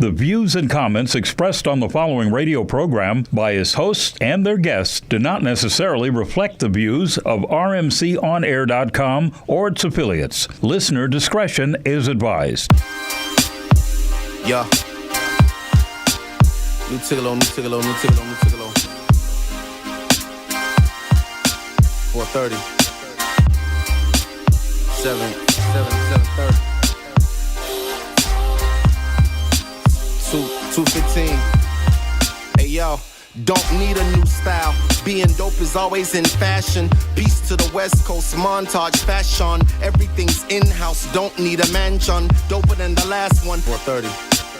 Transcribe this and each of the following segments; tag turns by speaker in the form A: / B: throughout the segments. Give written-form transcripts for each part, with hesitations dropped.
A: The views and comments expressed on the following radio program by its hosts and their guests do not necessarily reflect the views of rmconair.com or its affiliates. Listener discretion is advised.
B: Yeah. New tickle. 4:30. 7:30. 2:15. Hey yo, don't need a new style. Being dope is always in fashion. Peace to the West Coast, montage fashion. Everything's in-house, don't need a mansion. Doper than the last one. 4:30.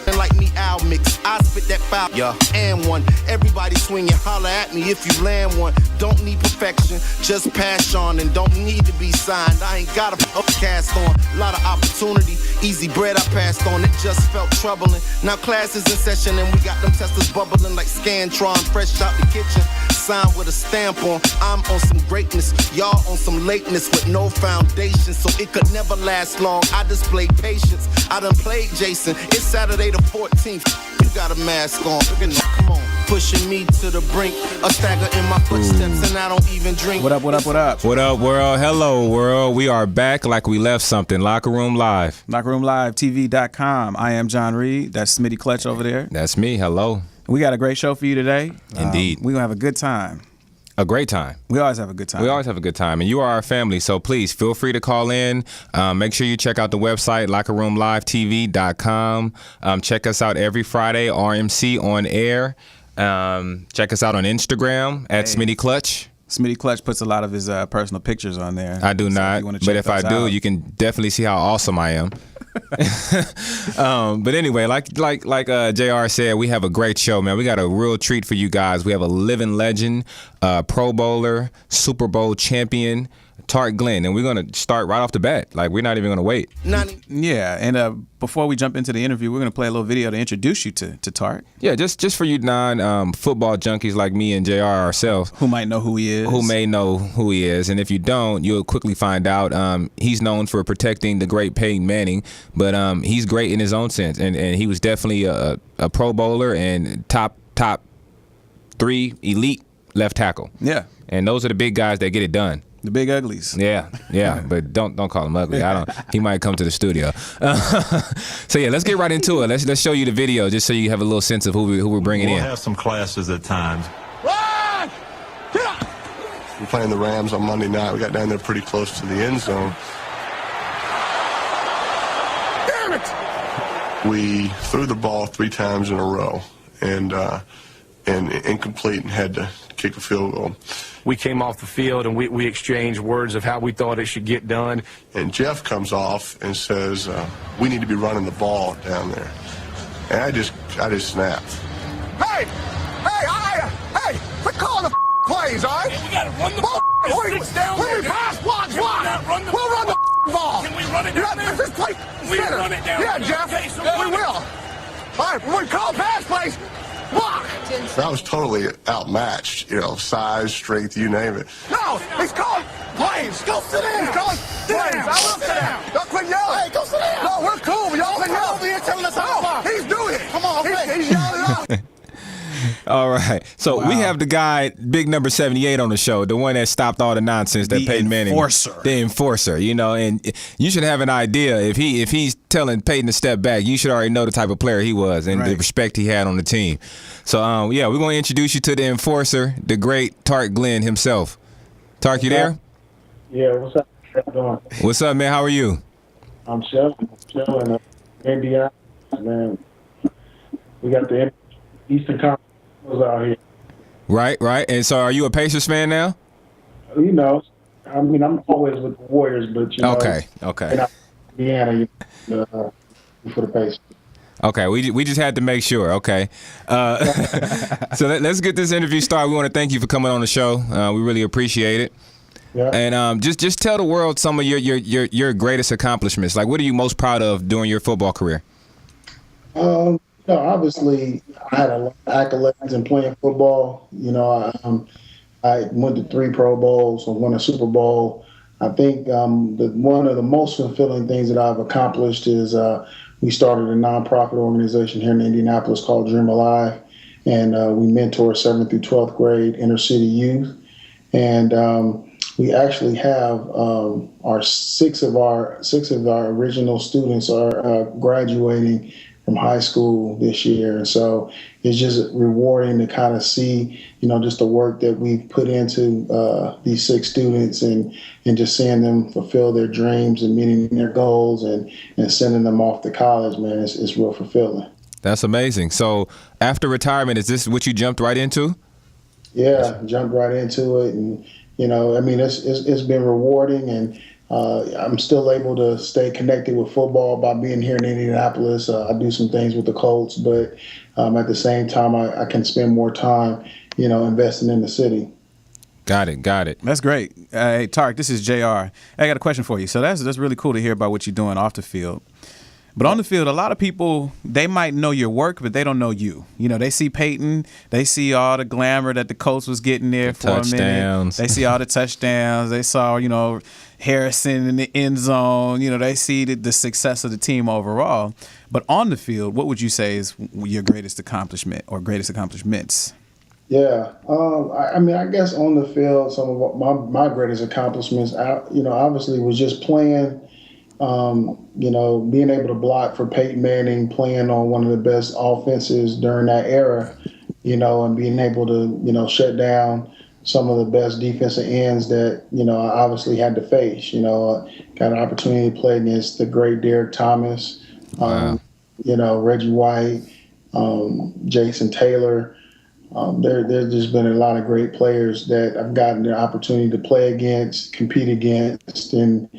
B: And like me, Al mix, I spit that foul, yeah, and one. Everybody swing and holler at me if you land one. Don't need perfection, just pass on, and don't need to be signed. I ain't got a cast on, lot of opportunity. Easy bread I passed on, it just felt troubling. Now class is in session and we got them testers bubbling like Scantron, fresh out the kitchen. Signed with a stamp on, I'm on some greatness. Y'all on some lateness with no foundation, so it could never last long. I displayed patience, I done played Jason. It's Saturday the 14th, you got a mask on. Come on, pushing me to the brink. A stagger in my footsteps and I don't even drink.
C: What up?
D: What up, world? Hello, world. We are back like we left something. Locker Room Live.
C: LockerRoomLiveTV.com. I am John Reid. That's Smitty Clutch over there.
D: That's me. Hello.
C: We got a great show for you today.
D: Indeed.
C: We're going to have a good time.
D: A great time.
C: We always have a good time.
D: We always have a good time. And you are our family, so please feel free to call in. Make sure you check out the website, LockerRoomLiveTV.com. Check us out every Friday, RMC on air. Check us out on Instagram at Smitty Clutch.
C: Smitty Clutch puts a lot of his personal pictures on there.
D: I do not, but if I do,
C: out,
D: you can definitely see how awesome I am. But anyway, like JR said, we have a great show, man. We got a real treat for you guys. We have a living legend, Pro Bowler, Super Bowl champion, Tarik Glen, and we're going to start right off the bat. Like, we're not even going to wait.
C: Yeah, and before we jump into the interview, we're going to play a little video to introduce you to Tarik.
D: Yeah, just for you non-football junkies like me and JR ourselves.
C: Who might know who he is.
D: Who may know who he is. And if you don't, you'll quickly find out. He's known for protecting the great Peyton Manning, but he's great in his own sense. And he was definitely a Pro Bowler and top 3 elite left tackle.
C: Yeah.
D: And those are the big guys that get it done.
C: The big uglies.
D: Yeah, but don't call him ugly. He might come to the studio. So yeah, let's get right into it. Let's show you the video just so you have a little sense of who we're bringing in.
E: We'll have some classes at times.
F: We're playing the Rams on Monday night. We got down there pretty close to the end zone. Damn it! We threw the ball 3 times in a row and incomplete and had to kick a field goal.
G: We came off the field and we exchanged words of how we thought it should get done.
F: And Jeff comes off and says, we need to be running the ball down there. And I just snapped.
H: Hey, quit calling the plays, all right?
I: Hey, we got to run the ball.
H: When we pass blocks, we'll run the ball.
I: Can we run it down there?
H: This play,
I: we run it down.
H: Yeah, Jeff,
I: Okay, so
H: we will. All right, when we call pass plays, block.
F: I was totally outmatched, size, strength, you name it.
H: No, he's calling plays. Go sit down. He's calling plays. I will sit down. Don't quit yelling. Hey, go sit down. No, we're cool, but y'all quit yelling. Over here telling us how to He's doing it. Come on, he's yelling out.
D: All right. So we have the guy, big number 78 on the show, the one that stopped all the nonsense that Peyton Manning. The enforcer, and you should have an idea. If he's telling Peyton to step back, you should already know the type of player he was and the respect he had on the team. So, we're going to introduce you to the enforcer, the great Tarik Glen himself. Tarik, you there?
J: Yeah, what's up? How you doing?
D: What's up, man? How are you?
J: I'm chilling. Indiana, man. We got the Eastern Conference out here.
D: Right. And so are you a Pacers fan now?
J: I'm always with the Warriors, but,
D: Okay.
J: Indiana, for the Pacers.
D: Okay, we just had to make sure. Okay, so let's get this interview started. We want to thank you for coming on the show. We really appreciate it.
J: Yeah.
D: And just tell the world some of your greatest accomplishments. Like, what are you most proud of during your football career?
J: Obviously, I had a lot of accolades in playing football. I went to 3 Pro Bowls, I won a Super Bowl. I think one of the most fulfilling things that I've accomplished is we started a nonprofit organization here in Indianapolis called Dream Alive, and we mentor 7th through 12th grade inner city youth. And we actually have six of our original students are graduating from high school this year. And so it's just rewarding to kind of see, just the work that we've put into these 6 students and just seeing them fulfill their dreams and meeting their goals and sending them off to college, man, it's real fulfilling.
D: That's amazing. So after retirement, is this what you jumped right into?
J: Yeah, jumped right into it. And, it's been rewarding, and I'm still able to stay connected with football by being here in Indianapolis. I do some things with the Colts, but at the same time, I can spend more time, investing in the city.
D: Got it.
C: That's great. Hey, Tarik, this is JR. I got a question for you. So that's really cool to hear about what you're doing off the field. But on the field, a lot of people, they might know your work, but they don't know you. They see Peyton. They see all the glamour that the Colts was getting there for a minute. They see all the touchdowns. They saw, Harrison in the end zone. They see the success of the team overall. But on the field, what would you say is your greatest accomplishment or greatest accomplishments?
J: Yeah. I guess on the field, some of my greatest accomplishments, obviously was just playing, being able to block for Peyton Manning, playing on one of the best offenses during that era, and being able to, shut down some of the best defensive ends that, I obviously had to face. Got an opportunity to play against the great Derek Thomas,
D: wow.
J: Reggie White, Jason Taylor. There's just been a lot of great players that I've gotten the opportunity to play against, compete against, and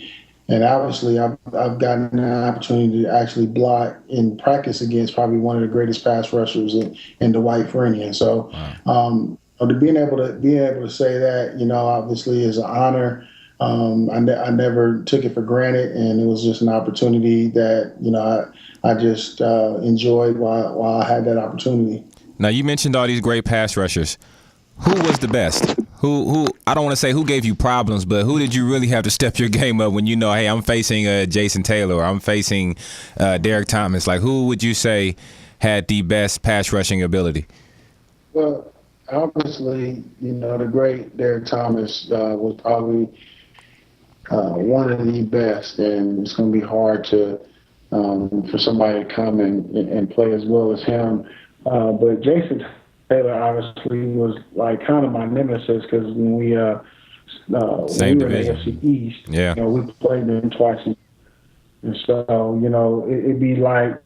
J: obviously I've gotten an opportunity to actually block and practice against probably one of the greatest pass rushers in Dwight Freeney. And so to being able to say that, obviously is an honor. I never took it for granted, and it was just an opportunity that, I just enjoyed while I had that opportunity.
D: Now, you mentioned all these great pass rushers. Who was the best? Who? I don't want to say who gave you problems, but who did you really have to step your game up when hey, I'm facing Jason Taylor, or I'm facing Derek Thomas? Like, who would you say had the best pass rushing ability?
J: Well, obviously, the great Derek Thomas was probably one of the best, and it's going to be hard to for somebody to come and play as well as him. But Jason Taylor obviously was like kind of my nemesis, because when we were in the AFC East, we played them twice. And so, it'd be like,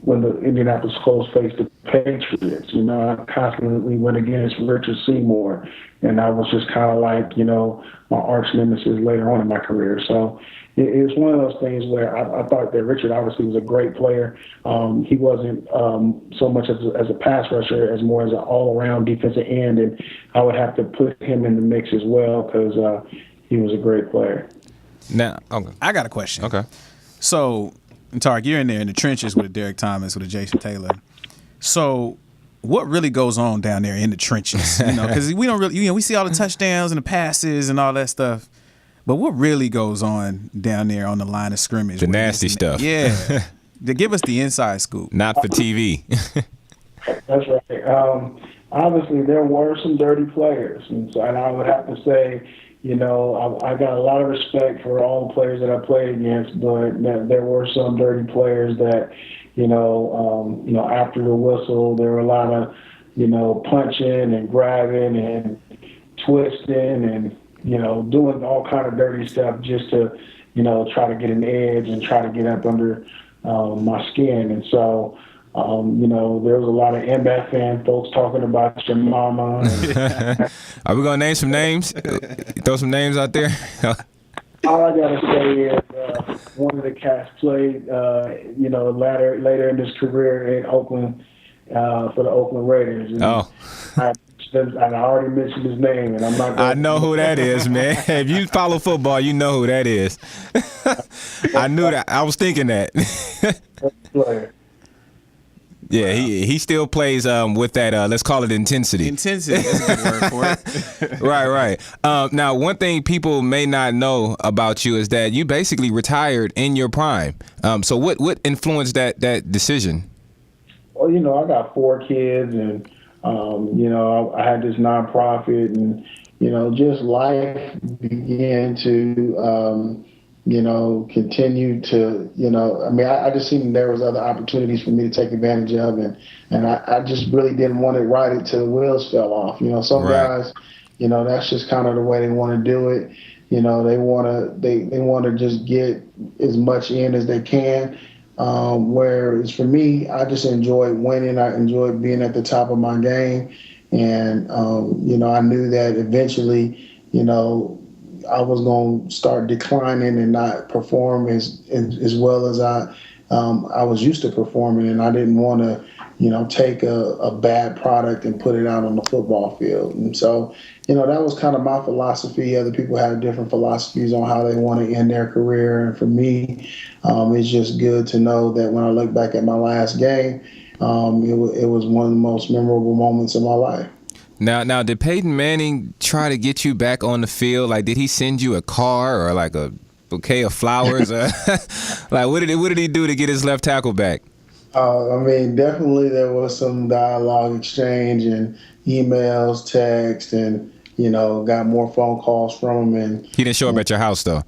J: when the Indianapolis Colts faced the Patriots, I constantly went against Richard Seymour, and I was just kind of like, my arch nemesis later on in my career. So it's one of those things where I thought that Richard obviously was a great player. He wasn't so much as a pass rusher, as more as an all-around defensive end, and I would have to put him in the mix as well, because he was a great player.
D: Now, okay.
C: I got a question.
D: Okay.
C: So, Tarik, you're in there in the trenches with a Derek Thomas, with a Jason Taylor. So, what really goes on down there in the trenches? Because we don't really, we see all the touchdowns and the passes and all that stuff. But what really goes on down there on the line of scrimmage?
D: The nasty stuff.
C: Yeah. To give us the inside scoop.
D: Not for TV.
J: That's right. Obviously, there were some dirty players. And I would have to say, I got a lot of respect for all the players that I played against, but there were some dirty players that, after the whistle, there were a lot of, punching and grabbing and twisting and, doing all kind of dirty stuff just to, try to get an edge and try to get up under my skin. And so, there was a lot of NBAT fan folks talking about your mama.
D: Are we going to name some names? Throw some names out there?
J: All I got to say is one of the cats played, later in his career in Oakland for the Oakland Raiders. And I already mentioned his name, and I'm not.
D: I know who that is, man. If you follow football, you know who that is. I knew that. I was thinking that. Yeah, he still plays with that, let's call it intensity.
C: Intensity, that's a good word for it.
D: Right. Now, one thing people may not know about you is that you basically retired in your prime. So what influenced that decision?
J: Well, I got 4 kids, and, I had this nonprofit, and, just life began to, continue to, I just seen there was other opportunities for me to take advantage of, and I just really didn't want to ride it till the wheels fell off. Some guys, that's just kind of the way they want to do it. They want to just get as much in as they can. Whereas for me, I just enjoyed winning. I enjoyed being at the top of my game. And, I knew that eventually, I was going to start declining and not perform as well as I was used to performing. And I didn't want to, take a bad product and put it out on the football field. And so, that was kind of my philosophy. Other people have different philosophies on how they want to end their career. And for me, it's just good to know that when I look back at my last game, it was one of the most memorable moments of my life.
D: Now, did Peyton Manning try to get you back on the field? Like, did he send you a car or like a bouquet of flowers? Like, what did he do to get his left tackle back?
J: Definitely there was some dialogue exchange and emails, text, and, got more phone calls from him. And
D: he didn't show up at your house, though?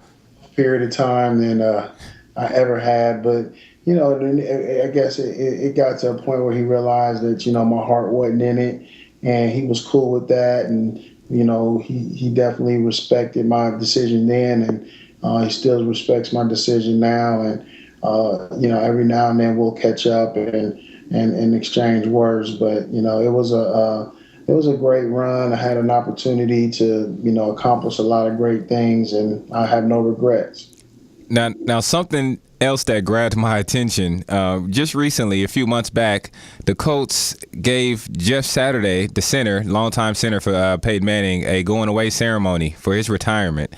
J: Period of time than I ever had. But, I guess it got to a point where he realized that, my heart wasn't in it. And he was cool with that, and he definitely respected my decision then, and he still respects my decision now. And every now and then we'll catch up and exchange words. But it was a great run. I had an opportunity to accomplish a lot of great things, and I have no regrets.
D: Now something else that grabbed my attention, just recently, a few months back, the Colts gave Jeff Saturday, the center, longtime center for Peyton Manning, a going-away ceremony for his retirement.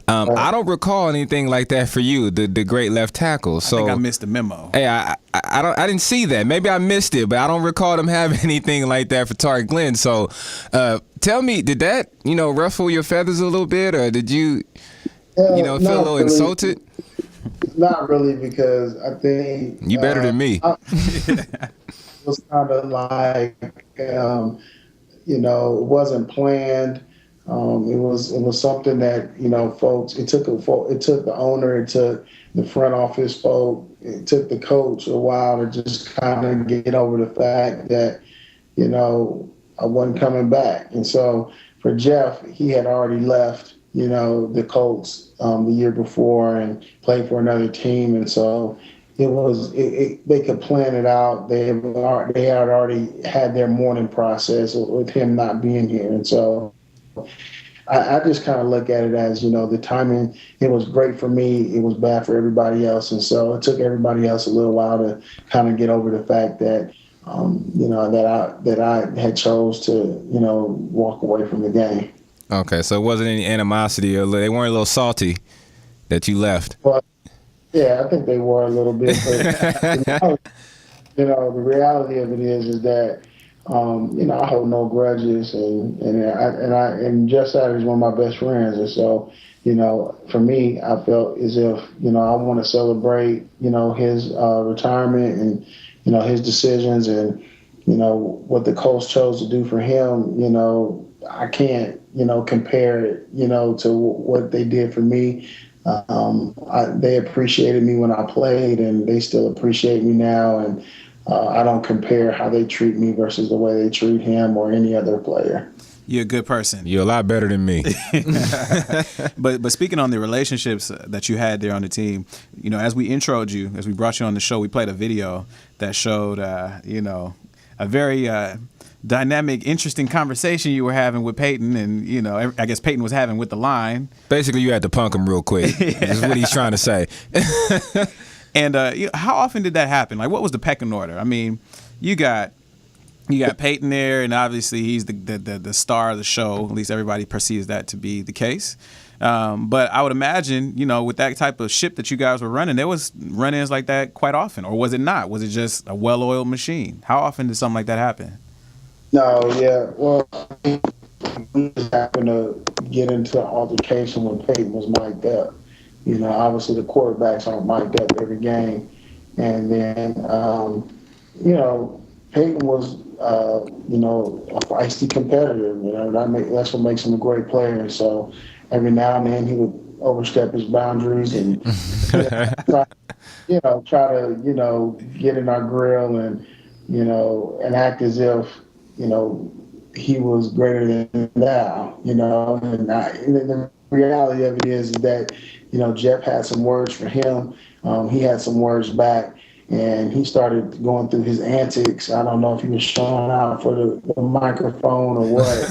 D: I don't recall anything like that for you, the great left tackle. So
C: I think I missed the memo.
D: Hey, I didn't see that. Maybe I missed it, but I don't recall them having anything like that for Tarik Glen. So tell me, did that ruffle your feathers a little bit, or did you feel a little insulted?
J: Not really, because I think
D: you better than me.
J: It was kind of like it wasn't planned. It was something that folks. It took the owner, it took the front office folk, it took the coach a while to just kind of get over the fact that I wasn't coming back. And so for Jeff, he had already left the Colts the year before and played for another team, and so they could plan it out. They had already had their mourning process with him not being here, and so I just kind of look at it as the timing. It was great for me. It was bad for everybody else, and so it took everybody else a little while to kind of get over the fact that that I had chose to walk away from the game.
D: Okay, so it wasn't any animosity, or they weren't a little salty that you left.
J: Well, yeah, I think they were a little bit. But, the reality of it is that I hold no grudges, and Jeff Saturday is one of my best friends, and so for me, I felt as if I want to celebrate his retirement and his decisions and what the Colts chose to do for him. I can't, compare it, to what they did for me. They appreciated me when I played, and they still appreciate me now. And I don't compare how they treat me versus the way they treat him or any other player.
C: You're a good person.
D: You're a lot better than me.
C: But speaking on the relationships that you had there on the team, as we introed you, as we brought you on the show, we played a video that showed, a very dynamic, interesting conversation you were having with Peyton, and I guess Peyton was having with the line.
D: Basically, you had to punk him real quick. That's what he's trying to say.
C: And how often did that happen? Like, what was the pecking order? I mean, you got Peyton there, and obviously he's the star of the show. At least everybody perceives that to be the case. But I would imagine, with that type of ship that you guys were running, there was run-ins like that quite often, or was it not? Was it just a well-oiled machine? How often did something like that happen?
J: No, yeah. Well, we just happened to get into an altercation when Peyton was mic'd up. Obviously the quarterbacks aren't mic'd up every game. And then, Peyton was, a feisty competitor. That's what makes him a great player. And so every now and then he would overstep his boundaries and try to get in our grill and act as if he was greater than thou. And the reality of it is that Jeff had some words for him. He had some words back. And he started going through his antics. I don't know if he was showing out for the microphone or what.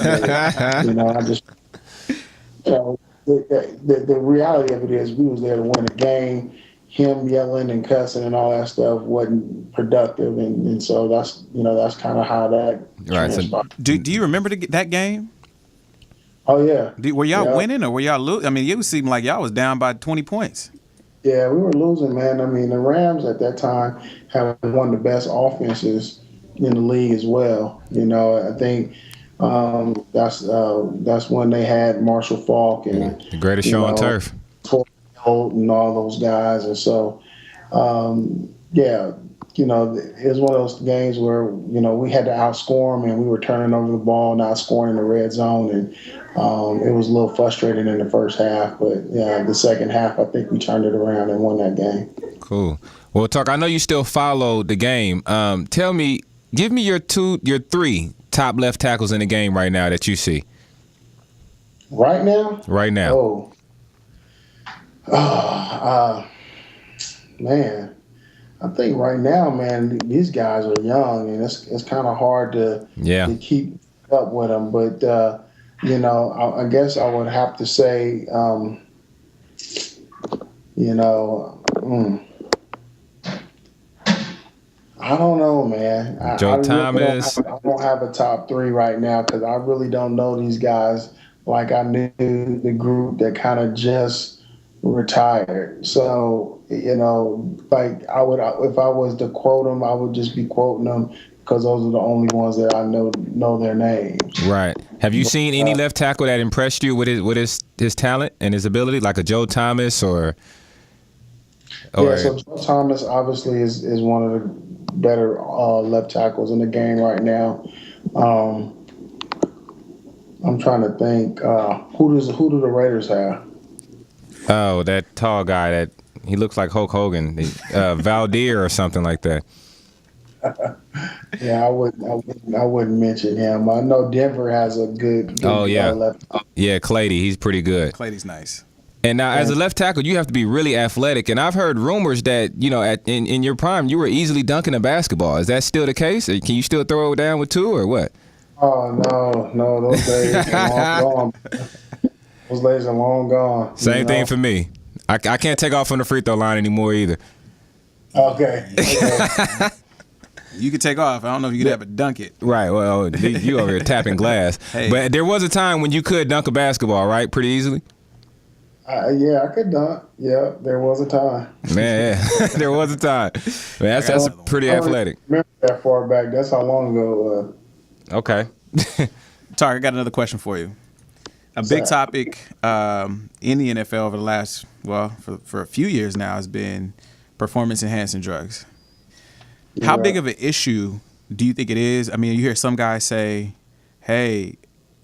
J: The reality of it is we was there to win a game. Him yelling and cussing and all that stuff wasn't productive. And so that's kind of how that transpired.
C: Do you remember that game?
J: Oh, yeah.
C: Were y'all winning or were y'all losing? I mean, it seemed like y'all was down by 20 points.
J: Yeah, we were losing, man. I mean, the Rams at that time had one of the best offenses in the league as well. I think that's when they had Marshall Faulk and
D: the greatest show on turf,
J: and all those guys. And so, it was one of those games where we had to outscore them, and we were turning over the ball, not scoring in the red zone, and it was a little frustrating in the first half. But the second half, I think we turned it around and won that game.
D: Cool. Well, Tark, I know you still follow the game. Give me your 3 top left tackles in the game right now that you see.
J: Right now?
D: Right now.
J: Man. I think right now, man, these guys are young, and it's kind of hard to keep up with them. But I guess I would have to say, I don't know, man.
D: Joe Thomas.
J: I don't have a top 3 right now because I really don't know these guys like I knew the group that kind of just retired. So, like I would, if I was to quote them, I would just be quoting them because those are the only ones that I know their names.
D: Right. Have you seen any left tackle that impressed you with his talent and his ability, like a Joe Thomas or?
J: Yeah, so Joe Thomas obviously is one of the better left tackles in the game right now. I'm trying to think. Who do the Raiders have?
D: Oh, that tall guy that he looks like Hulk Hogan, Valdir or something like that.
J: Yeah, I wouldn't mention him. I know Denver has a good left.
D: Yeah, Clady, he's pretty good.
C: Clady's nice.
D: And now, as a left tackle, you have to be really athletic. And I've heard rumors that in your prime, you were easily dunking a basketball. Is that still the case? Can you still throw it down with 2 or what?
J: Oh no, those days are long gone. Those days are long gone.
D: Same thing for me. I can't take off from the free throw line anymore either.
J: Okay.
C: You could take off. I don't know if you could ever dunk it.
D: Right. Well, you over here tapping glass.
C: Hey.
D: But there was a time when you could dunk a basketball, right? Pretty easily.
J: Yeah, I could dunk. Yeah, there was a time.
D: Man, there was a time. Man, that's pretty athletic.
J: I remember that far back. That's how long ago it was.
D: Okay.
C: Tark, I got another question for you. A big topic in the NFL over the last, for a few years now has been performance-enhancing drugs. How big of an issue do you think it is? I mean, you hear some guys say, hey,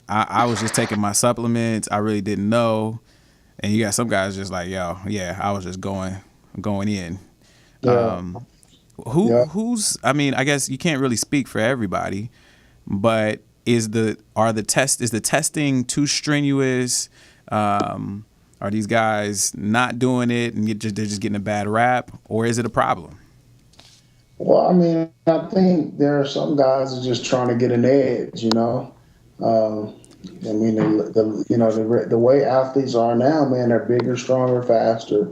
C: I was just taking my supplements. I really didn't know. And you got some guys just like, I was just going in.
J: Yeah.
C: Who's, I mean, I guess you can't really speak for everybody, but is the testing too strenuous? Are these guys not doing it and they're just getting a bad rap, or is it a problem?
J: Well, I mean, I think there are some guys who are just trying to get an edge, I mean, the way athletes are now, man, they're bigger, stronger, faster.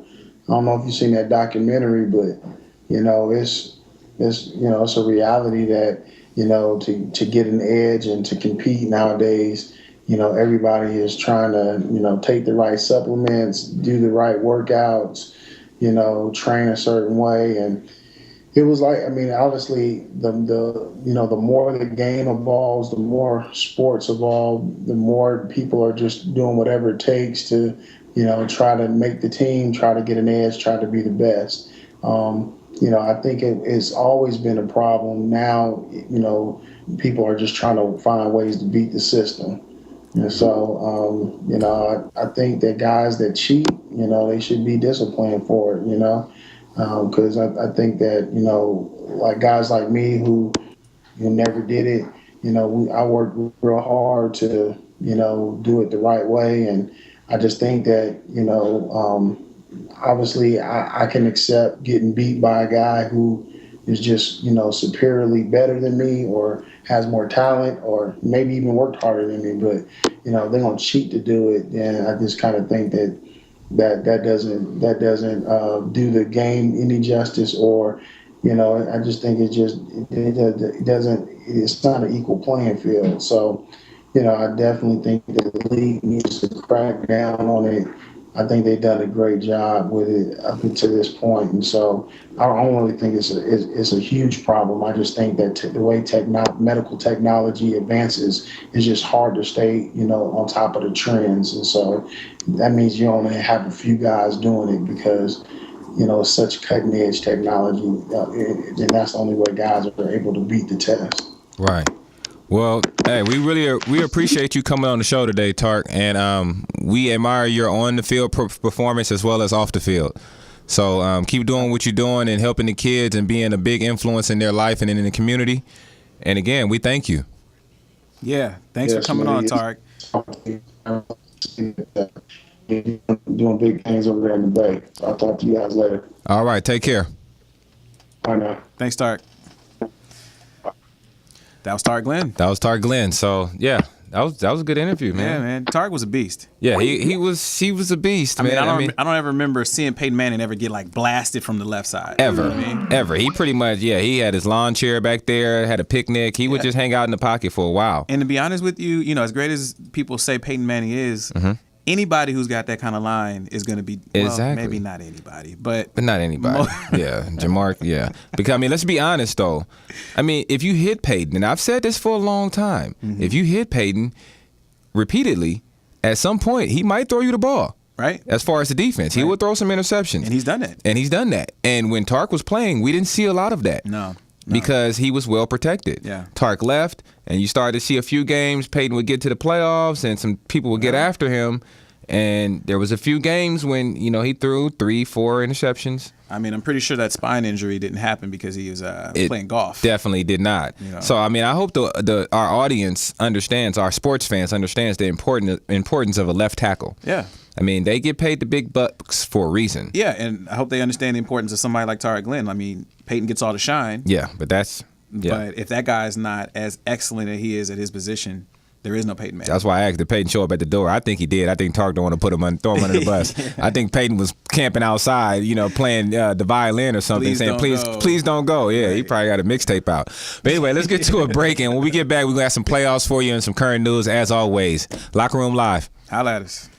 J: I don't know if you've seen that documentary, but it's a reality that to get an edge and to compete nowadays, everybody is trying to, take the right supplements, do the right workouts, train a certain way. And it was like, obviously the more the game evolves, the more sports evolve, the more people are just doing whatever it takes to, try to make the team, try to get an edge, try to be the best. I think it's always been a problem. Now, people are just trying to find ways to beat the system. And so, I think that guys that cheat, they should be disciplined for it, because I think that, like guys like me who never did it, I worked real hard to, do it the right way. And I just think that, obviously I can accept getting beat by a guy who is just, superiorly better than me or has more talent or maybe even worked harder than me, but, they're going to cheat to do it. And I just kind of think that doesn't do the game any justice, or, I just think it's not an equal playing field. So, I definitely think that the league needs to crack down on it. I think they've done a great job with it up until this point. And so I don't really think it's a huge problem. I just think that the way medical technology advances, it's just hard to stay, on top of the trends. And so that means you only have a few guys doing it because, it's such cutting edge technology. And that's the only way guys are able to beat the test.
D: Right. Well, hey, we appreciate you coming on the show today, Tarik, and we admire your on the field performance as well as off the field. So keep doing what you're doing and helping the kids and being a big influence in their life and in the community. And again, we thank you.
C: Yeah, thanks for coming on, Tarik.
J: Doing big things over there in the Bay. So I'll talk to you guys later.
D: All right, take care.
J: Bye now.
C: Thanks, Tarik. That was Tarik Glen.
D: That was Tarik Glen. So yeah, that was a good interview, man.
C: Yeah, man. Tarik was a beast.
D: Yeah, he was a beast, man.
C: I don't ever remember seeing Peyton Manning ever get like blasted from the left side.
D: Ever,
C: you know what I mean?
D: Ever. He pretty much, he had his lawn chair back there, had a picnic. He would just hang out in the pocket for a while.
C: And to be honest with you, as great as people say Peyton Manning is, anybody who's got that kind of line is going to be, maybe not anybody, but
D: not anybody. Yeah, Jamar, yeah. Because, let's be honest, though. If you hit Peyton, and I've said this for a long time, if you hit Peyton repeatedly, at some point, he might throw you the ball.
C: Right.
D: As far as the defense, he would throw some interceptions.
C: And he's done that.
D: And when Tarik was playing, we didn't see a lot of that.
C: No.
D: Because he was well protected.
C: Yeah.
D: Tarik left, and you started to see a few games. Peyton would get to the playoffs, and some people would get after him. And there was a few games when, he threw 3-4 interceptions.
C: I'm pretty sure that spine injury didn't happen because he was playing golf.
D: Definitely did not. So, I hope our audience understands, our sports fans understands the importance of a left tackle.
C: Yeah.
D: They get paid the big bucks for a reason.
C: Yeah, and I hope they understand the importance of somebody like Tarik Glen. Peyton gets all the shine.
D: Yeah, but that's... Yeah.
C: But if that guy is not as excellent as he is at his position, there is no Peyton Manning.
D: That's why I asked, did Peyton show up at the door? I think he did. I think Tarik don't want to throw him under the bus. I think Peyton was camping outside, playing the violin or something, saying, please don't go. Yeah, right. He probably got a mixtape out. But anyway, let's get to a break. And when we get back, we're going to have some playoffs for you and some current news, as always. Locker Room Live.
C: Holla at us.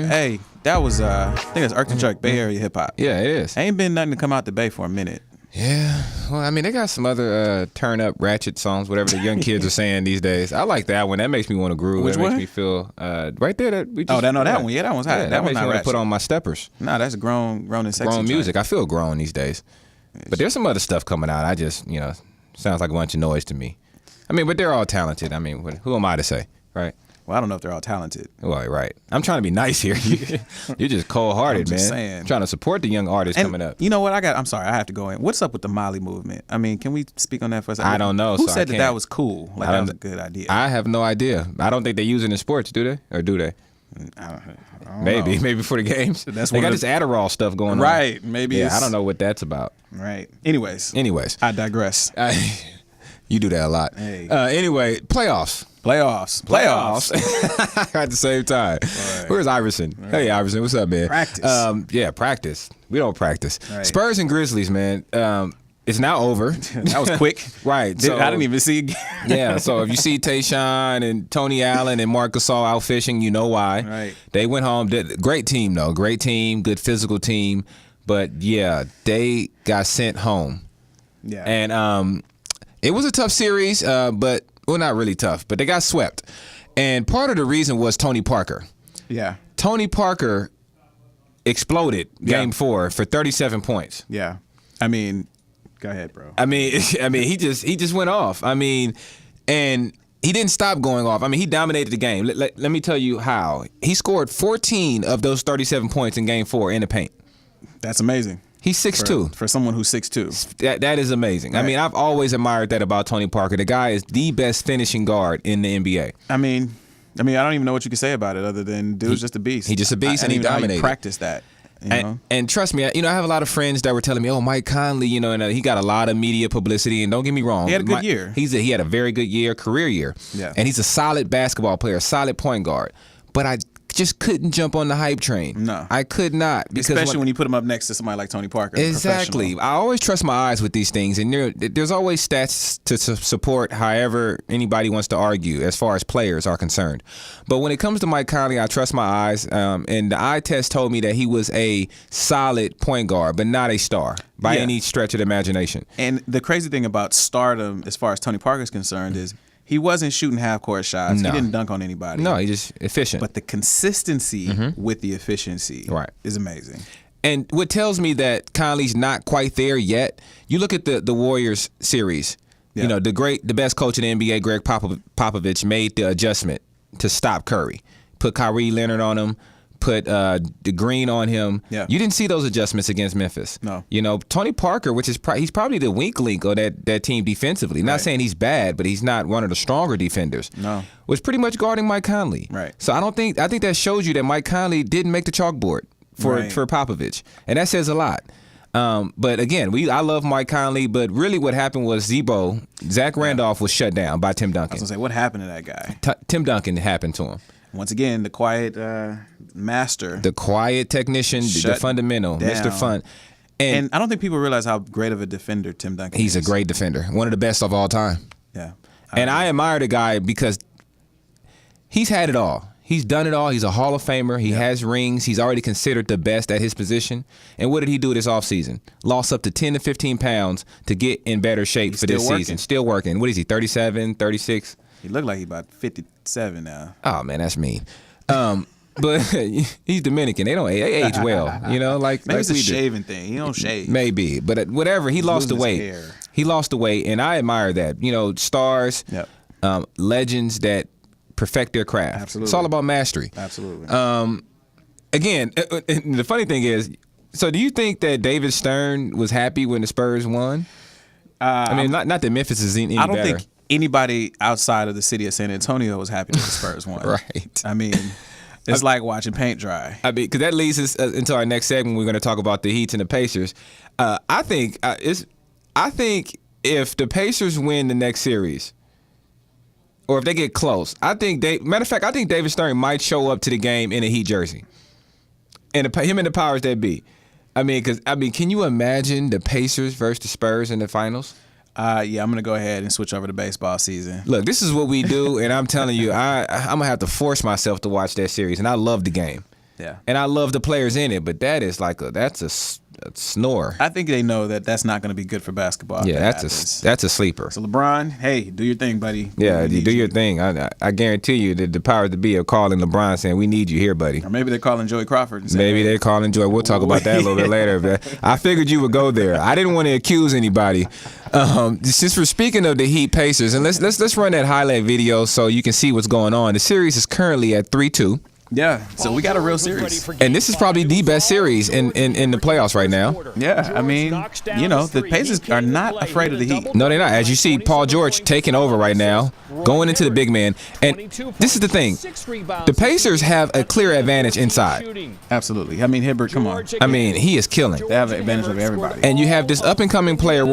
C: Hey, that was I think it's Irk and Jerk, Bay Area hip hop.
D: Yeah, it is.
C: Ain't been nothing to come out the Bay for a minute.
D: Yeah, well, I mean, they got some other turn up ratchet songs, whatever the young kids are saying these days. I like that one. That makes me want to groove.
C: Which
D: that
C: one?
D: makes me feel right there. That we just,
C: that one. Yeah, that one's hot.
D: Yeah, that
C: one's
D: makes
C: not
D: me want
C: ratchet.
D: to put on my steppers.
C: Nah, that's grown and sexy.
D: Grown music. I feel grown these days. But there's some other stuff coming out. I just, sounds like a bunch of noise to me. I mean, but they're all talented. I mean, who am I to say, right?
C: Well, I don't know if they're all talented.
D: Well, right. I'm trying to be nice here. You're just cold-hearted, man.
C: Saying.
D: Trying to support the young artists coming up.
C: You know what? I'm sorry. I have to go in. What's up with the Molly movement? I mean, can we speak on that for a second?
D: I don't know.
C: Who
D: so
C: said that was cool? Like that was a good idea.
D: I have no idea. I don't think they use it in sports, do they? Or do they?
C: I don't
D: Maybe.
C: know.
D: Maybe for the games.
C: That's
D: they got this Adderall stuff going on.
C: Right. Maybe.
D: Yeah, I don't know what that's about.
C: Right. Anyways.
D: I
C: digress.
D: You do that a lot.
C: Hey.
D: Anyway, playoffs. At the same time. Right. Where's Iverson? Right. Hey, Iverson, what's up, man?
C: Practice.
D: Practice. We don't practice.
C: Right.
D: Spurs and Grizzlies, man. It's now over.
C: That was quick.
D: Right.
C: So, I didn't even see it.
D: Yeah, so if you see Tayshaun and Tony Allen and Marc Gasol out fishing, you know why.
C: Right.
D: They went home. Great team, though. Great team, good physical team. But, yeah, they got sent home.
C: Yeah.
D: And it was a tough series, but, well, not really tough, but they got swept. And part of the reason was Tony Parker.
C: Yeah.
D: Tony Parker exploded Game 4 for 37 points.
C: Yeah. I mean, go ahead, bro.
D: I mean, he just went off. I mean, and he didn't stop going off. I mean, he dominated the game. Let me tell you how. He scored 14 of those 37 points in Game 4 in the paint.
C: That's amazing.
D: He's 6'2".
C: For someone who's 6'2".
D: That is amazing.
C: Right.
D: I mean, I've always admired that about Tony Parker. The guy is the best finishing guard in the NBA.
C: I mean, I don't even know what you can say about it other than dude's just a beast.
D: He's just a beast, and he dominated.
C: Practice that.
D: And trust me, I have a lot of friends that were telling me, "Oh, Mike Conley, and he got a lot of media publicity." And don't get me wrong,
C: he had a good year.
D: He had a very good year, career year.
C: Yeah.
D: And he's a solid basketball player, solid point guard. But I just couldn't jump on the hype train.
C: No,
D: I could not, because
C: especially when you put him up next to somebody like Tony Parker.
D: Exactly. I always trust my eyes with these things, and there's always stats to support however anybody wants to argue as far as players are concerned. But when it comes to Mike Conley, I trust my eyes, and the eye test told me that he was a solid point guard, but not a star by any stretch of the imagination.
C: And the crazy thing about stardom, as far as Tony Parker is concerned, is he wasn't shooting half-court shots.
D: No.
C: He didn't dunk on anybody.
D: No, he's just efficient.
C: But the consistency with the efficiency is amazing.
D: And what tells me that Conley's not quite there yet, you look at the Warriors series.
C: Yeah.
D: The best coach in the NBA, Greg Popovich, made the adjustment to stop Curry. Put Kyrie Leonard on him. Put the Green on him.
C: Yeah.
D: You didn't see those adjustments against Memphis.
C: No.
D: Tony Parker, which is he's probably the weak link of that team defensively. Not saying he's bad, but he's not one of the stronger defenders.
C: No.
D: Was pretty much guarding Mike Conley.
C: Right.
D: So I think that shows you that Mike Conley didn't make the chalkboard for Popovich, and that says a lot. But again, I love Mike Conley, but really what happened was Zach Randolph was shut down by Tim Duncan.
C: I was going to say, what happened to that guy?
D: Tim Duncan happened to him.
C: Once again, the quiet master.
D: The quiet technician, the fundamental,
C: down.
D: Mr. Fun.
C: And I don't think people realize how great of a defender Tim Duncan is.
D: He's a great defender, one of the best of all time.
C: Yeah.
D: I admire the guy because he's had it all. He's done it all. He's a Hall of Famer. He has rings. He's already considered the best at his position. And what did he do this offseason? Lost up to 10 to 15 pounds to get in better shape for this season. Still working. What is he, 37, 36?
C: He looked like he's about 57 now.
D: Oh, man, that's mean. But he's Dominican. They age well, like
C: maybe it's a
D: we
C: shaving thing. He don't shave.
D: Maybe, but whatever. He lost the weight. He lost the weight, and I admire that. Stars, legends that perfect their craft.
C: Absolutely.
D: It's all about mastery.
C: Absolutely.
D: Again, the funny thing is, so do you think that David Stern was happy when the Spurs won? I mean, not that Memphis is any better.
C: I don't think anybody outside of the city of San Antonio was happy that the Spurs won.
D: Right.
C: I mean, it's like watching paint dry.
D: I mean, because that leads us into our next segment. We're going to talk about the Heat and the Pacers. I think if the Pacers win the next series, or if they get close, I think David Stern might show up to the game in a Heat jersey, and him and the powers that be. I mean, can you imagine the Pacers versus the Spurs in the finals?
C: Yeah, I'm going to go ahead and switch over to baseball season.
D: Look, this is what we do, and I'm telling you, I'm going to have to force myself to watch that series, and I love the game.
C: Yeah.
D: And I love the players in it, but that is that's snore.
C: I think they know that that's not going to be good for basketball.
D: Yeah, that's a sleeper.
C: So LeBron, hey, do your thing, buddy.
D: Yeah, do your thing. I guarantee you that the powers that be are calling LeBron saying, we need you here, buddy.
C: Or maybe they're calling Joey Crawford. And saying,
D: maybe they're calling Joey. We'll talk about that a little bit later. But I figured you would go there. I didn't want to accuse anybody. Since we're speaking of the Heat Pacers, and let's run that highlight video so you can see what's going on. The series is currently at 3-2.
C: Yeah, so we got a real series.
D: And this is probably the best series in the playoffs right now.
C: Yeah, I mean, the Pacers are not afraid of the Heat.
D: No, they're not. As you see, Paul George taking over right now, going into the big man. And this is the thing. The Pacers have a clear advantage inside.
C: Absolutely. I mean, Hibbert, come on.
D: I mean, he is killing.
C: They have an advantage over everybody.
D: And you have this up-and-coming player,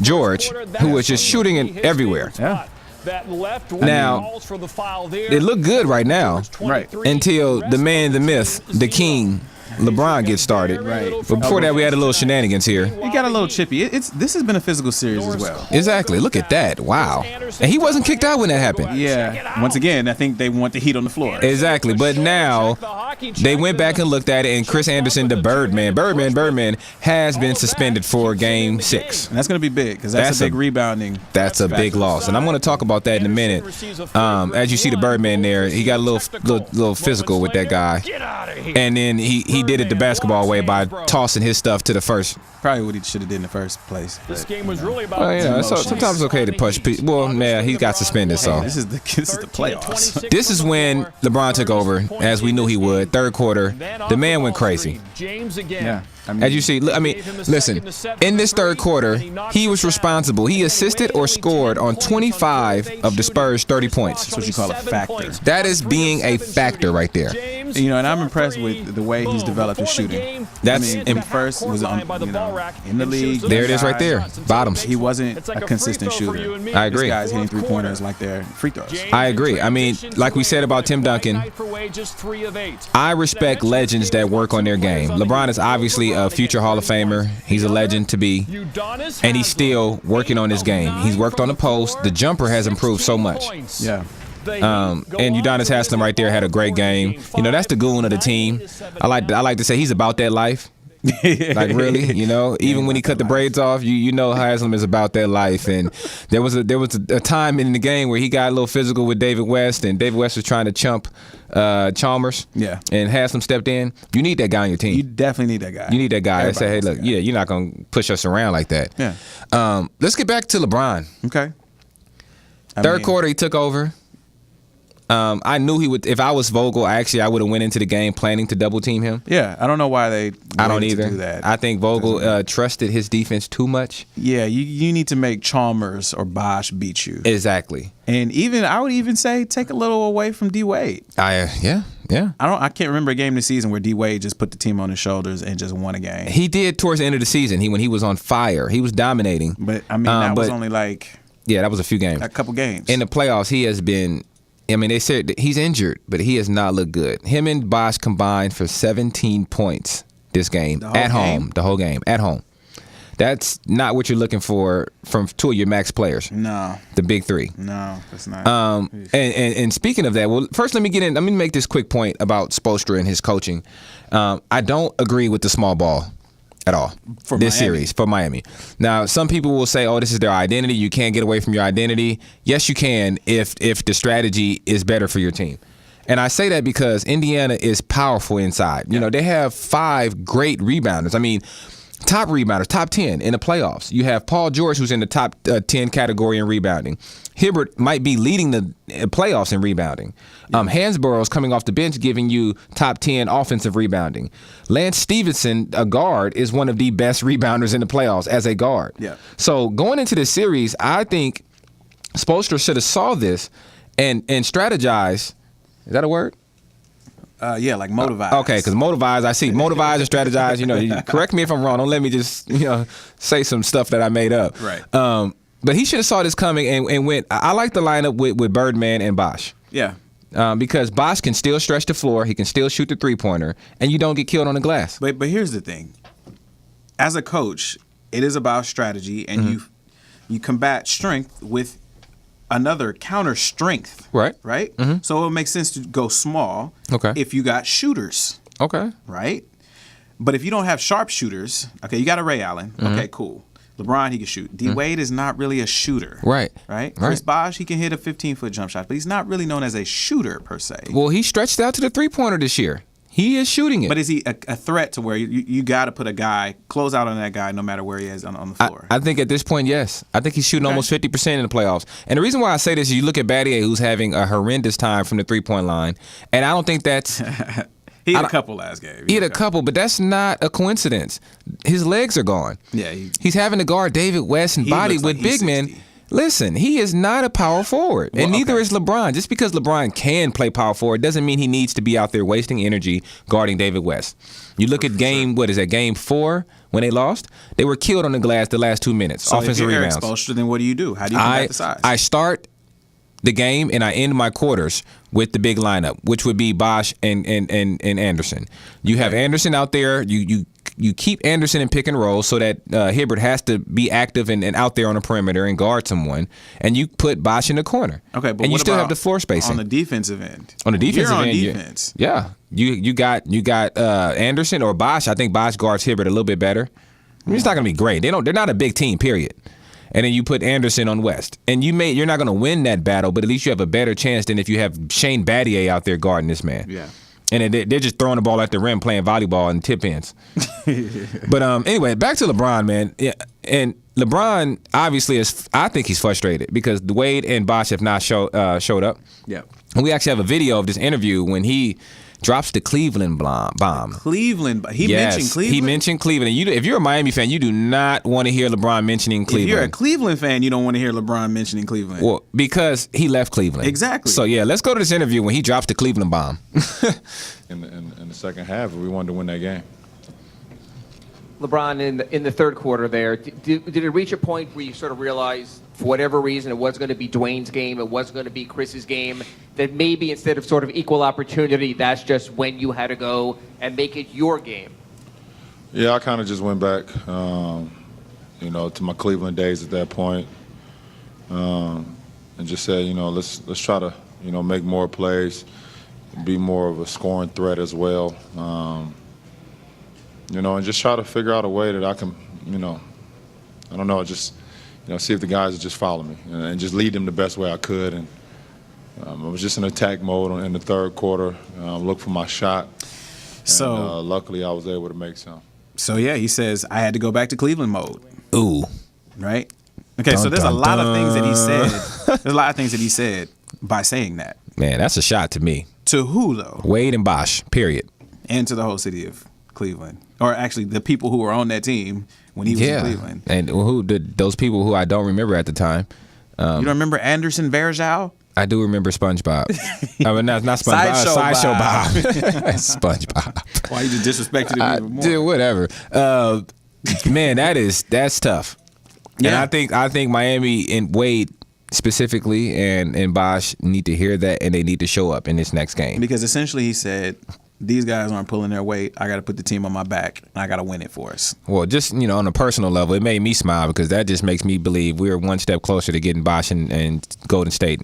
D: George, who is just shooting it everywhere.
C: Yeah.
D: Now, it looked good right now,
C: right?
D: Until the man, the myth, the king, LeBron gets started.
C: Right.
D: But before that, we had a little shenanigans here.
C: He got a little chippy. This has been a physical series as well.
D: Exactly. Look at that. Wow. And he wasn't kicked out when that happened.
C: Yeah. Once again, I think they want the Heat on the floor.
D: Exactly. But now they went back and looked at it, and Chris Anderson, the Birdman, has been suspended for Game 6.
C: And that's going to be big because that's a big rebounding.
D: That's a big loss, and I'm going to talk about that in a minute. As you see the Birdman there, he got a little physical with that guy, and then he did it the basketball way by tossing his stuff to the first.
C: Probably what he should have did in the first place.
G: This game was really about.
D: So sometimes it's okay to push people. Well, yeah, he got suspended. So
C: hey, this is the playoffs.
D: This is when LeBron took over, as we knew he would. Third quarter, the man went crazy.
C: Yeah.
D: As you see, listen, in this third quarter, he was responsible. He assisted or scored on 25 of the Spurs' 30 points.
C: That's what you call a factor.
D: That is being a factor right there.
C: And I'm impressed with the way he's developed his shooting. First was in the league.
D: There it is right there. Bottoms.
C: He wasn't a consistent shooter.
D: I agree.
C: This guy's hitting three-pointers like they're free throws.
D: I agree. I mean, like we said about Tim Duncan, I respect legends that work on their game. LeBron is obviously a future Hall of Famer. He's a legend to be. And he's still working on his game. He's worked on the post. The jumper has improved so much.
C: Yeah.
D: And Udonis Haslem right there had a great game. That's the goon of the team. I like to say he's about that life. Like really, even when he cut the braids off, you know Haslem is about that life. And there was a time in the game where he got a little physical with David West, and David West was trying to chump Chalmers.
C: Yeah.
D: And Haslem stepped in. You need that guy on your team.
C: You definitely need that guy.
D: You need that guy. Say, hey, look, you're not gonna push us around like that.
C: Yeah.
D: Let's get back to LeBron.
C: Okay.
D: Third quarter, he took over. I knew he would. If I was Vogel, I would have went into the game planning to double team him.
C: Yeah, I don't know why they.
D: I don't either.
C: Do that.
D: I think Vogel trusted his defense too much.
C: Yeah, you need to make Chalmers or Bosh beat you.
D: Exactly.
C: And I would even say take a little away from D Wade.
D: Yeah.
C: I can't remember a game this season where D Wade just put the team on his shoulders and just won a game.
D: He did towards the end of the season. When he was on fire, he was dominating.
C: But that was only like.
D: Yeah, that was a few games.
C: A couple games.
D: In the playoffs, he has been. They said that he's injured, but he has not looked good. Him and Bosh combined for 17 points this game at home. The whole game at home. That's not what you're looking for from two of your max players.
C: No.
D: The big three.
C: No, that's not.
D: And speaking of that, well, first let me make this quick point about Spoelstra and his coaching. I don't agree with the small ball at all for this series for Miami. Now, some people will say, "Oh, this is their identity. You can't get away from your identity." Yes, you can if the strategy is better for your team. And I say that because Indiana is powerful inside. They have 5 great rebounders. Top rebounders, top 10 in the playoffs. You have Paul George, who's in the top 10 category in rebounding. Hibbert might be leading the playoffs in rebounding. Hansborough's coming off the bench giving you top 10 offensive rebounding. Lance Stevenson, a guard, is one of the best rebounders in the playoffs as a guard.
C: Yeah.
D: So going into this series, I think Spoelstra should have saw this and strategized. Is that a word?
C: Yeah, like motivize.
D: Okay, because motivize, I see. Motivize and strategize, you correct me if I'm wrong. Don't let me just, say some stuff that I made up.
C: Right.
D: But he should have saw this coming and went. I like the lineup with Birdman and Bosh.
C: Yeah.
D: Because Bosh can still stretch the floor. He can still shoot the three-pointer, and you don't get killed on the glass.
C: But here's the thing. As a coach, it is about strategy, and you combat strength with another counter strength.
D: Right.
C: Right? So it makes sense to go small
D: if
C: you got shooters.
D: Okay.
C: Right? But if you don't have sharpshooters, okay, you got a Ray Allen. Okay, cool. LeBron, he can shoot. D Wade is not really a shooter. Right. Chris Bosh, he can hit a 15-foot jump shot, but he's not really known as a shooter per se.
D: Well, he stretched out to the three-pointer this year. He is shooting it.
C: But is he a threat to where you got to put a guy, close out on that guy no matter where he is on the floor?
D: I think at this point, yes. I think he's shooting almost 50% in the playoffs. And the reason why I say this is you look at Battier, who's having a horrendous time from the three-point line, and I don't think that's...
C: He had a couple last game.
D: He had a couple, but that's not a coincidence. His legs are gone.
C: Yeah,
D: he's having to guard David West and body with big men. Listen, he is not a power forward, and neither is LeBron. Just because LeBron can play power forward doesn't mean he needs to be out there wasting energy guarding David West. You look at game 4 when they lost? They were killed on the glass the last 2 minutes.
C: So
D: offensive
C: if you're
D: rebounds.
C: Spoelstra, then what do you do? How do you combat the size?
D: I start the game and I end my quarters with the big lineup, which would be Bosh and Anderson. You have Anderson out there. You keep Anderson in pick and roll so that Hibbert has to be active and out there on the perimeter and guard someone, and you put Bosh in the corner.
C: Okay, but
D: and
C: what
D: you still
C: about
D: have the floor spacing
C: on the defensive end?
D: On the defensive
C: end,
D: defense. Yeah, you got Anderson or Bosh. I think Bosh guards Hibbert a little bit better. I mean, it's not going to be great. They're not a big team, period. And then you put Anderson on West. And you're not going to win that battle, but at least you have a better chance than if you have Shane Battier out there guarding this man.
C: Yeah.
D: And they're just throwing the ball at the rim, playing volleyball and tip ins. But anyway, back to LeBron, man. Yeah, and LeBron obviously I think he's frustrated because Wade and Bosh have not showed up.
C: Yeah.
D: And we actually have a video of this interview when he drops the Cleveland bomb.
C: Mentioned Cleveland?
D: He mentioned Cleveland. If you're a Miami fan, you do not want to hear LeBron mentioning Cleveland.
C: If you're a Cleveland fan, you don't want to hear LeBron mentioning Cleveland.
D: Well, because he left Cleveland.
C: Exactly.
D: So, yeah, let's go to this interview when he drops the Cleveland bomb.
K: in the second half, we wanted to win that game.
L: LeBron, in the third quarter there, did it reach a point where you sort of realized, for whatever reason, it was going to be Dwayne's game, it was going to be Chris's game, that maybe instead of sort of equal opportunity, that's just when you had to go and make it your game?
K: Yeah, I kind of just went back, to my Cleveland days at that point, and just said, let's try to, make more plays, be more of a scoring threat as well. And just try to figure out a way that I can, I don't know, just, see if the guys would just follow me and just lead them the best way I could. And I was just in attack mode in the third quarter, look for my shot. And, luckily, I was able to make some.
C: So, yeah, he says, I had to go back to Cleveland mode.
D: Ooh.
C: Right? Okay, so there's a lot of things that he said. There's a lot of things that he said by saying that.
D: Man, that's a shot to me.
C: To who, though?
D: Wade and Bosh, period.
C: And to the whole city of Cleveland. Or actually the people who were on that team when he was in Cleveland.
D: And those people who I don't remember at the time.
C: You don't remember Anderson Varejao?
D: I do remember SpongeBob. I mean, not SpongeBob. Sideshow Bob. SpongeBob.
C: Why you just disrespected him even more?
D: Dude, whatever. Man, that's tough.
C: Yeah.
D: And I think Miami and Wade specifically and Bosh need to hear that, and they need to show up in this next game.
C: Because essentially he said, these guys aren't pulling their weight. I got to put the team on my back, and I got to win it for us.
D: Well, just, on a personal level, it made me smile because that just makes me believe we're one step closer to getting Bosh and Golden State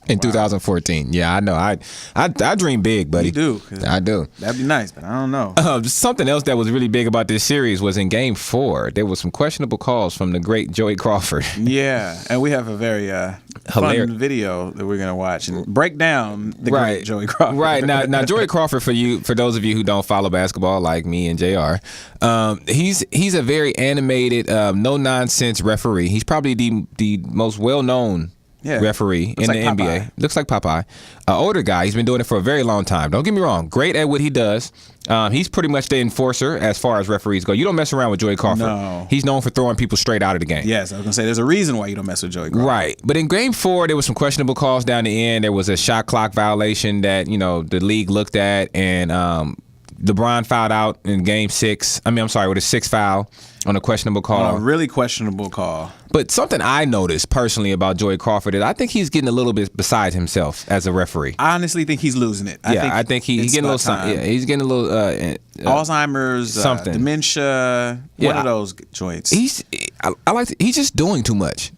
D: in 2014. Yeah, I know. I dream big, buddy.
C: You do.
D: I do.
C: That'd be nice, but I don't know.
D: Something else that was really big about this series was in Game 4. There was some questionable calls from the great Joey Crawford.
C: Yeah, and we have a very fun video that we're gonna watch and break down the great Joey Crawford.
D: Right now, Joey Crawford, for those of you who don't follow basketball like me and JR, he's a very animated, no nonsense referee. He's probably the most well known referee in the NBA. Looks like Popeye. Older guy. He's been doing it for a very long time. Don't get me wrong. Great at what he does. He's pretty much the enforcer as far as referees go. You don't mess around with Joey Crawford.
C: No.
D: He's known for throwing people straight out of the game.
C: Yes, I was going to say there's a reason why you don't mess with Joey Crawford.
D: Right. But in Game 4, there was some questionable calls down the end. There was a shot clock violation that, the league looked at, and LeBron fouled out in Game 6. With a 6th foul. On a questionable call.
C: On a really questionable call.
D: But something I noticed personally about Joey Crawford is I think he's getting a little bit beside himself as a referee.
C: I honestly think he's losing it.
D: I think he's getting a little something. Yeah, he's getting a little
C: Alzheimer's,
D: something,
C: dementia. One of those joints.
D: He's just doing too much.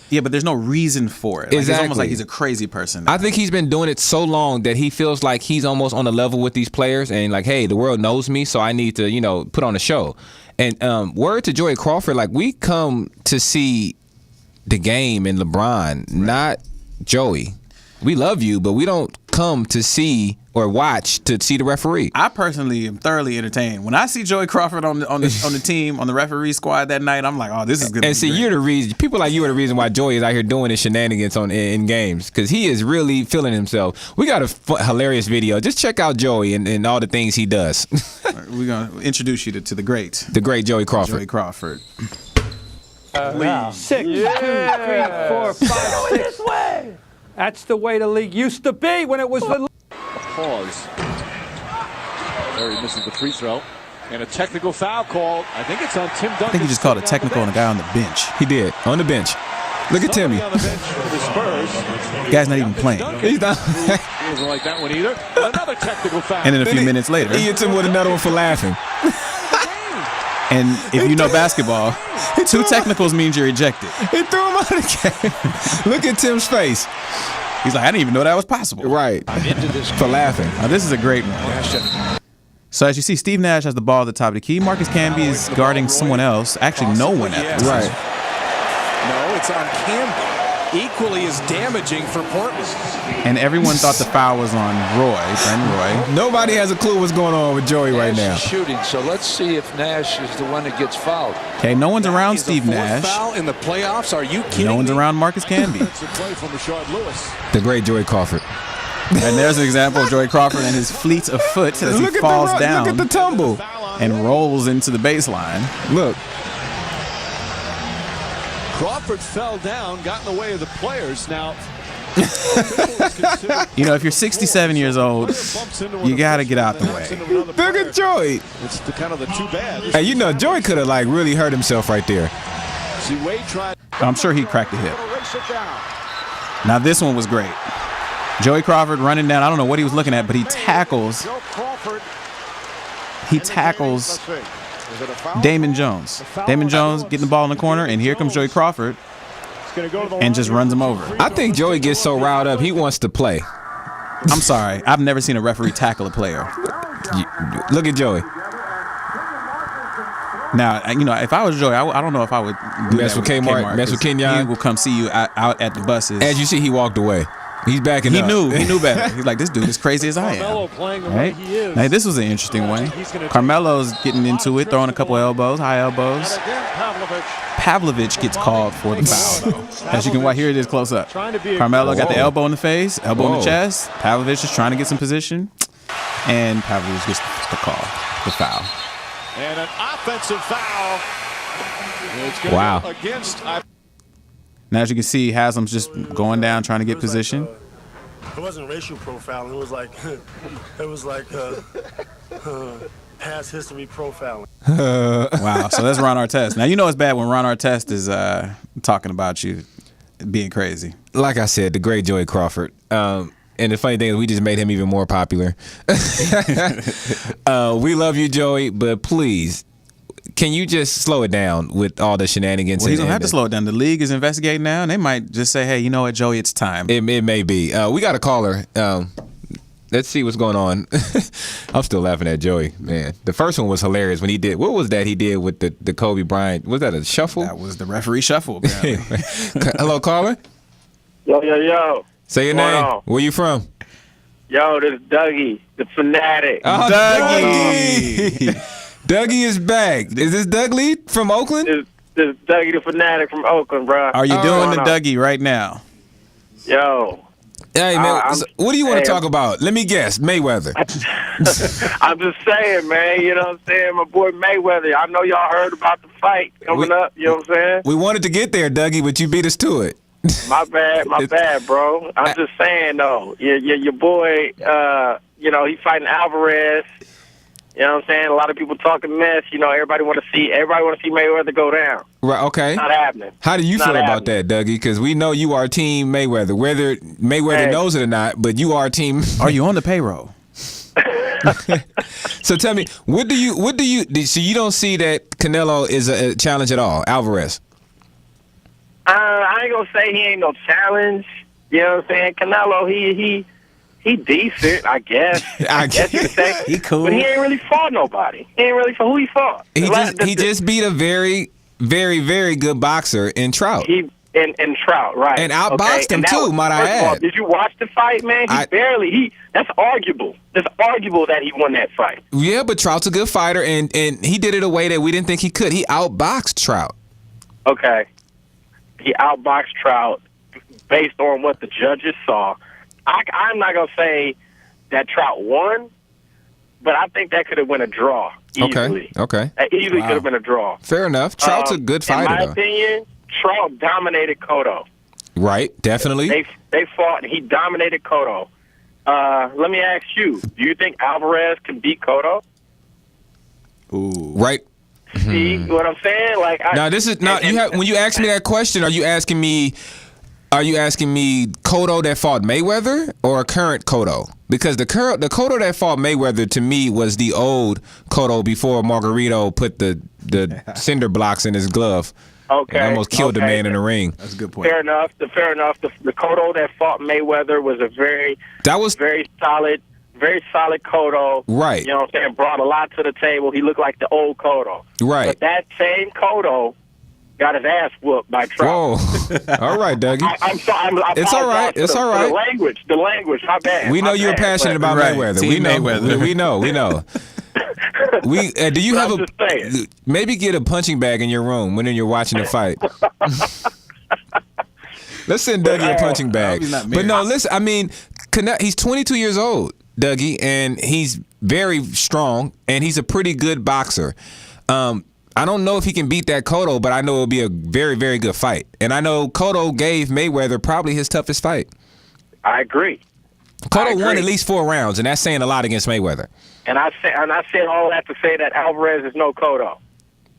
C: Yeah, but there's no reason for it. Like,
D: exactly.
C: It's almost like he's a crazy person now.
D: I think he's been doing it so long that he feels like he's almost on a level with these players and like, hey, the world knows me, so I need to, put on a show. And word to Joey Crawford, like, we come to see the game and LeBron, not Joey. We love you, but we don't come to see or watch to see the referee.
C: I personally am thoroughly entertained. When I see Joey Crawford on the team, on the referee squad that night, I'm like, oh, this is good.
D: And see, you're the reason. People like you are the reason why Joey is out here doing his shenanigans in games, because he is really feeling himself. We got a hilarious video. Just check out Joey and all the things he does.
C: We're gonna introduce you to the great
D: Joey Crawford.
C: Joey Crawford.
M: 6, 2, 3, 4, 5, 6. This way. That's the way the league used to be when it was the.
N: Pause. There he misses the free throw. And a technical foul call. I think it's on Tim Duncan.
C: I think he just called a technical on a guy on the bench.
D: He did. On the bench. Look at Timmy.
N: On the bench for the Spurs.
C: The guy's not even playing.
D: He's not.
N: He doesn't like that one either. Another technical foul.
C: And then a few minutes later,
D: he hits him with another one for laughing.
C: And if you know basketball, 2 technicals means you're ejected.
D: He threw him out of the game. Look at Tim's face.
C: He's like, I didn't even know that was possible.
D: Right. For laughing.
C: Now, this is a great one. So as you see, Steve Nash has the ball at the top of the key. Marcus Camby is guarding someone else. Actually, no one at the
D: right.
O: No, it's on Camby. Equally as damaging for Portland.
C: And everyone thought the foul was on Roy.
D: Nobody has a clue what's going on with Joey right now.
P: Shooting, so let's see if Nash is the one that gets fouled.
C: Okay, no one's around Steve Nash.
O: Foul in the playoffs? Are you kidding
C: No one's around Marcus Camby.
D: The great Joey Crawford.
C: And there's an example of Joey Crawford and his fleet of foot as he falls down.
D: Look at the tumble.
C: And rolls into the baseline.
D: Look.
N: Crawford fell down, got in the way of the players. Now,
C: if you're 67 years old, you got to get out the way.
D: Look at Joey.
N: It's kind of the too bad.
D: Hey, Joey could have really hurt himself right there.
N: See, Wade tried.
C: I'm sure he cracked the hip. Now this one was great. Joey Crawford running down. I don't know what he was looking at, but he tackles. Damon Jones. Damon Jones getting the ball in the corner, and here comes Joey Crawford and just runs him over.
D: I think Joey gets so riled up, he wants to play.
C: I'm sorry. I've never seen a referee tackle a player.
D: Look at Joey.
C: Now, if I was Joey, I don't know if I would
D: mess with Kmart, mess with Kenyon.
C: He will come see you out at the buses.
D: As you see, he walked away. He's backing up.
C: He knew better. He's like, this dude is crazy as I am. Right? Now, this was an interesting one. Carmelo's getting into it, throwing a couple elbows, high elbows. Pavlovich gets called for the foul, though. As you can watch, here it is close up. Carmelo got the elbow in the face, elbow in the chest. Pavlovich is trying to get some position. And Pavlovich gets the call, the foul.
N: And an offensive foul.
D: Wow.
C: Now, as you can see, Haslam's just going down, trying to get position.
Q: It wasn't racial profiling. It was like past history profiling.
C: Wow. So that's Ron Artest. Now, it's bad when Ron Artest is talking about you being crazy.
D: Like I said, the great Joey Crawford. And the funny thing is we just made him even more popular. We love you, Joey, but please, can you just slow it down with all the shenanigans?
C: Well, he's going to have to slow it down. The league is investigating now, and they might just say, hey, you know what, Joey, it's time.
D: It may be. We got a caller. Let's see what's going on. I'm still laughing at Joey, man. The first one was hilarious when he did. What was that he did with the Kobe Bryant? Was that a shuffle?
C: That was the referee shuffle, apparently.
D: Hello, caller?
R: Yo.
D: Say your name. Where you from?
R: Yo, this is Dougie, the fanatic.
D: Oh, Dougie. Dougie is back. Is this Doug Lee from Oakland?
R: This is Dougie, the fanatic from Oakland, bro.
C: Are you doing the Dougie right now?
R: Yo.
D: Hey, man, what do you want to talk about? Let me guess. Mayweather.
R: I'm just saying, man. You know what I'm saying? My boy Mayweather. I know y'all heard about the fight coming up. You know what I'm saying?
D: We wanted to get there, Dougie, but you beat us to it.
R: My bad, bro. I'm just saying, though. Your boy, he fighting Alvarez. You know what I'm saying? A lot of people talking mess. You know, everybody want to see Mayweather go down.
D: Right. Okay.
R: Not happening.
D: How do you feel about that, Dougie? Because we know you are Team Mayweather, whether Mayweather knows it or not. But you are Team.
C: Are you on the payroll?
D: So tell me, what do you? So you don't see that Canelo is a challenge at all, Alvarez?
R: I ain't gonna say he ain't no challenge. You know what I'm saying? Canelo, he decent, I guess. I guess you could say.
C: He cool.
R: But he ain't really fought nobody. He ain't really fought. Who he fought?
D: He just beat a very, very, very good boxer in Trout.
R: In Trout, right.
D: And outboxed him too, might I add.
R: Did you watch the fight, man? That's arguable. It's arguable that he won that fight.
D: Yeah, but Trout's a good fighter, and he did it a way that we didn't think he could. He outboxed Trout.
R: Okay. He outboxed Trout based on what the judges saw. I'm not going to say that Trout won, but I think that could have been a draw easily.
D: Okay.
R: That easily could have been a draw.
D: Fair enough. Trout's a good fighter,
R: in my opinion, Trout dominated Cotto.
D: Right, definitely.
R: They fought, and he dominated Cotto. Let me ask you, do you think Alvarez can beat Cotto?
D: Ooh. Right.
R: See what I'm saying? Like,
D: now this is not when you ask me that question, are you asking me Cotto that fought Mayweather or current Cotto? Because the Cotto that fought Mayweather to me was the old Cotto before Margarito put the cinder blocks in his glove.
R: Okay.
D: And almost killed the man in the ring.
C: That's a good point.
R: Fair enough. The Cotto that fought Mayweather was very solid Cotto.
D: Right.
R: You know what I'm saying? Brought a lot to the table. He looked like the old Cotto.
D: Right.
R: But that same Cotto got his ass whooped by Trout.
D: Whoa. All right, Dougie.
R: I'm sorry.
D: It's all right. It's all right.
R: The language. My bad.
D: We know you're passionate about Mayweather.
C: Team Mayweather.
D: We know. Do you have maybe get a punching bag in your room when you're watching the fight? Let's send Dougie a punching bag. But no, listen. I mean, he's 22 years old, Dougie, and he's very strong, and he's a pretty good boxer. I don't know if he can beat that Cotto, but I know it'll be a very, very good fight. And I know Cotto gave Mayweather probably his toughest fight.
R: I agree.
D: Cotto won at least 4 rounds, and that's saying a lot against Mayweather.
R: And I said all that to say that Alvarez is no Cotto.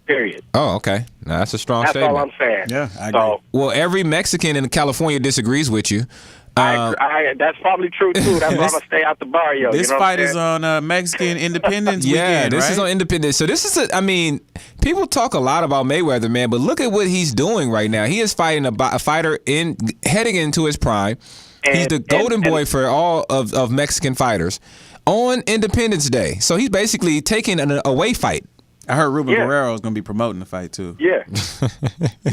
R: Period.
D: Oh, okay. Now, that's a strong statement.
R: That's all I'm saying.
C: Yeah, I agree.
D: Well, every Mexican in California disagrees with you.
R: That's probably true, too. That's why I'm going to stay out the barrio.
C: This fight is on Mexican Independence weekend,
D: this is on Independence. So this is people talk a lot about Mayweather, man, but look at what he's doing right now. He is fighting a fighter heading into his prime. He's the golden boy for all of Mexican fighters on Independence Day. So he's basically taking an away fight.
C: I heard Ruben Guerrero is going to be promoting the fight too.
R: Yeah,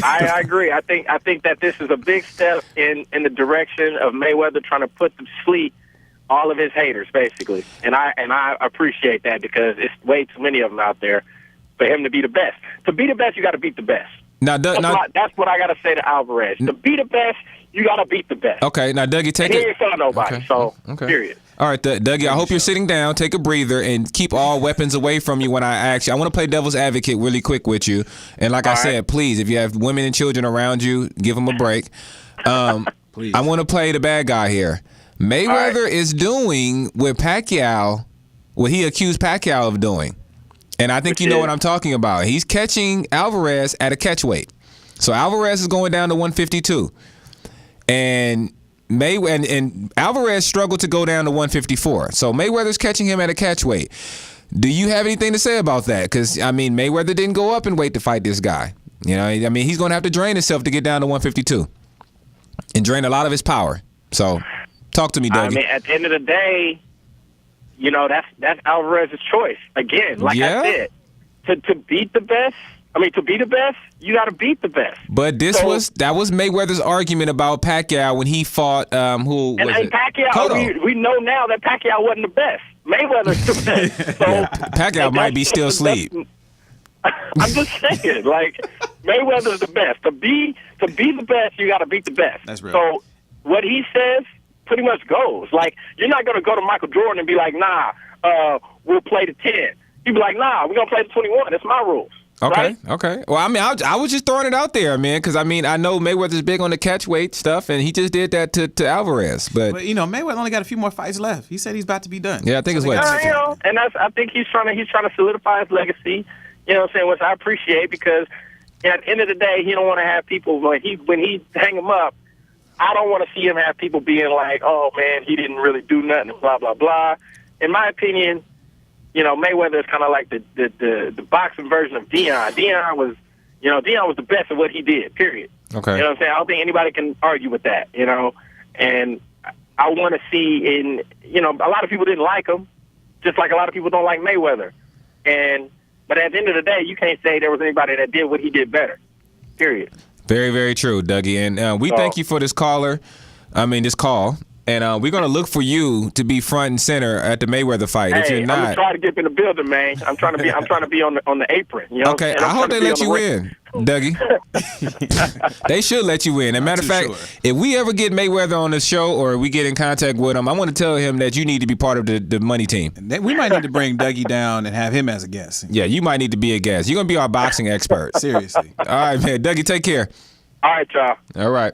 R: I agree. I think that this is a big step in the direction of Mayweather trying to put to sleep all of his haters, basically. And I appreciate that because it's way too many of them out there for him to be the best. To be the best, you got to beat the best. That's what I got to say to Alvarez. To be the best, you got to beat the best.
D: Okay, now Dougie, take it.
R: He ain't fought nobody, period.
D: All right, Dougie, I hope you're sitting down. Take a breather and keep all weapons away from you when I ask you. I want to play devil's advocate really quick with you. And like I said, please, if you have women and children around you, give them a break. Please. I want to play the bad guy here. Mayweather is doing what he accused Pacquiao of doing. And I think you know what I'm talking about. He's catching Alvarez at a catch weight. So Alvarez is going down to 152. And Alvarez struggled to go down to 154. So Mayweather's catching him at a catch weight. Do you have anything to say about that? Because, Mayweather didn't go up in weight to fight this guy. You know, he's going to have to drain himself to get down to 152 and drain a lot of his power. So talk to me, Dougie.
R: At the end of the day, that's Alvarez's choice. Again, like I said, to beat the best, to be the best, you got to beat the best.
D: But that was Mayweather's argument about Pacquiao when he fought
R: Pacquiao,
D: Cotto.
R: We know now that Pacquiao wasn't the best. Mayweather's the best. So
D: Pacquiao might be still asleep.
R: I'm just saying, Mayweather's the best. To be the best, you got to beat the best.
C: That's real.
R: So what he says pretty much goes. You're not going to go to Michael Jordan and be like, nah, we'll play the 10. He'd be like, nah, we're going to play the 21. That's my rules.
D: Okay,
R: right?
D: okay. Well, I mean, I was just throwing it out there, man, because I mean, I know Mayweather's big on the catch weight stuff, and he just did that to Alvarez. But
C: Mayweather only got a few more fights left. He said he's about to be done.
D: Yeah, I think it's what.
R: And I think he's trying to solidify his legacy. You know what I'm saying? Which I appreciate, because at the end of the day, he don't want to have people when he hang him up. I don't want to see him have people being like, "Oh man, he didn't really do nothing," blah blah blah. In my opinion, Mayweather is kind of like the boxing version of Deion. Deion was the best at what he did. Period.
D: Okay.
R: You know what I'm saying? I don't think anybody can argue with that. And I want to see a lot of people didn't like him, just like a lot of people don't like Mayweather. But at the end of the day, you can't say there was anybody that did what he did better. Period.
D: Very, very true, Dougie. And we thank you for this call. And we're going to look for you to be front and center at the Mayweather fight. If you're not,
R: I'm trying to get in the building, man. I'm trying to be on the apron.
D: Okay, I hope they let you in, Dougie. They should let you in. As a matter of fact, if we ever get Mayweather on the show or we get in contact with him, I want to tell him that you need to be part of the money team.
C: We might need to bring Dougie down and have him as a guest.
D: Yeah, you might need to be a guest. You're going to be our boxing expert.
C: Seriously.
D: All right, man. Dougie, take care.
R: All right, y'all.
D: All right.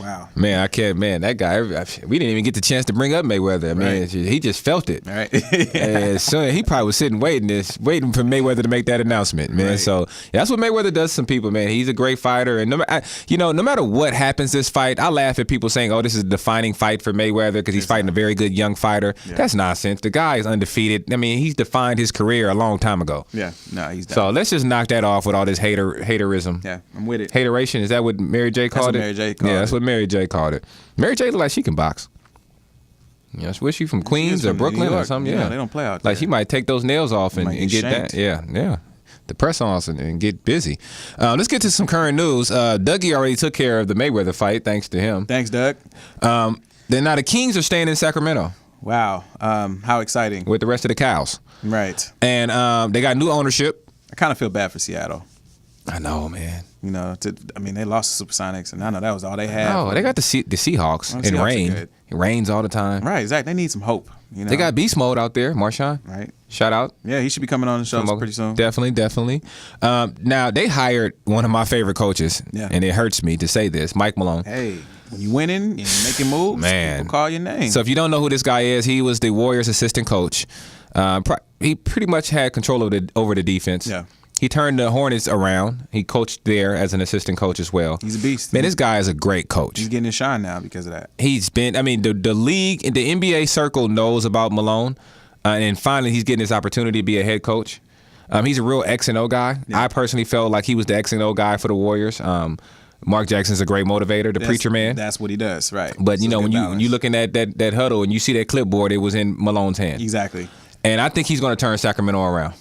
C: Wow.
D: Man, I can't. Man, that guy. We didn't even get the chance to bring up Mayweather. I mean, he just felt it.
C: Right.
D: And so he probably was sitting waiting for Mayweather to make that announcement, man. Right. So that's what Mayweather does to some people, man. He's a great fighter, and no matter what happens this fight, I laugh at people saying, "Oh, this is a defining fight for Mayweather because he's fighting a very good young fighter." Yeah. That's nonsense. The guy is undefeated. I mean, he's defined his career a long time ago.
C: Yeah. No, he's done.
D: So let's just knock that off with all this haterism.
C: Yeah, I'm with it.
D: Hateration, is that what Mary J called it?
C: Mary J called
D: it. That's what Mary J called it. Mary J look like she can box. Was she from Queens or Brooklyn or something? Yeah,
C: they don't play out there.
D: Like she might take those nails off and get that. Yeah. The press on and get busy. Let's get to some current news. Dougie already took care of the Mayweather fight, thanks to him.
C: Thanks, Doug.
D: Then now the Kings are staying in Sacramento.
C: Wow, how exciting.
D: With the rest of the Cows.
C: Right.
D: And they got new ownership.
C: I kind of feel bad for Seattle.
D: I know, man.
C: They lost the Supersonics, and I know that was all they had.
D: Oh, they got the Seahawks in rain. It rains all the time.
C: Right, exactly. They need some hope.
D: They got Beast Mode out there, Marshawn.
C: Right.
D: Shout out.
C: Yeah, he should be coming on the show pretty soon.
D: Definitely. Now, they hired one of my favorite coaches, and it hurts me to say this, Mike Malone.
C: Hey, when you winning and making moves,
D: man,
C: people call your name.
D: So if you don't know who this guy is, he was the Warriors' assistant coach. He pretty much had control over the defense.
C: Yeah.
D: He turned the Hornets around. He coached there as an assistant coach as well.
C: He's a beast.
D: Man, this guy is a great coach.
C: He's getting his shine now because of that.
D: He's been, the league, the NBA circle knows about Malone, and finally he's getting his opportunity to be a head coach. He's a real X and O guy. Yeah. I personally felt like he was the X and O guy for the Warriors. Mark Jackson's a great motivator, preacher man.
C: That's what he does, right.
D: But when you looking at that huddle and you see that clipboard, it was in Malone's hand.
C: Exactly.
D: And I think he's going to turn Sacramento around.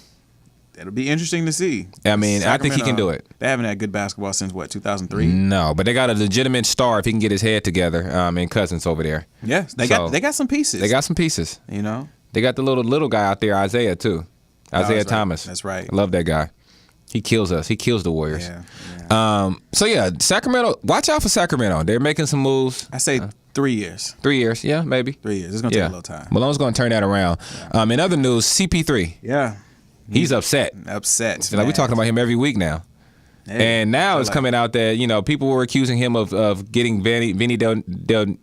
C: It'll be interesting to see.
D: I think he can do it.
C: They haven't had good basketball since, 2003?
D: No, but they got a legitimate star if he can get his head together in Cousins over there.
C: Yeah, they got some pieces.
D: They got some pieces. They got the little guy out there, Isaiah, too. Isaiah Thomas.
C: That's right.
D: I love that guy. He kills us. He kills the Warriors.
C: Yeah.
D: Sacramento, watch out for Sacramento. They're making some moves.
C: I say 3 years.
D: 3 years, yeah, maybe.
C: 3 years. It's going to take a little time.
D: Malone's going to turn that around. Yeah. In other news, CP3.
C: Yeah.
D: He's upset. Like we're talking about him every week now. Hey, and now it's coming out that, people were accusing him of getting Vinny Del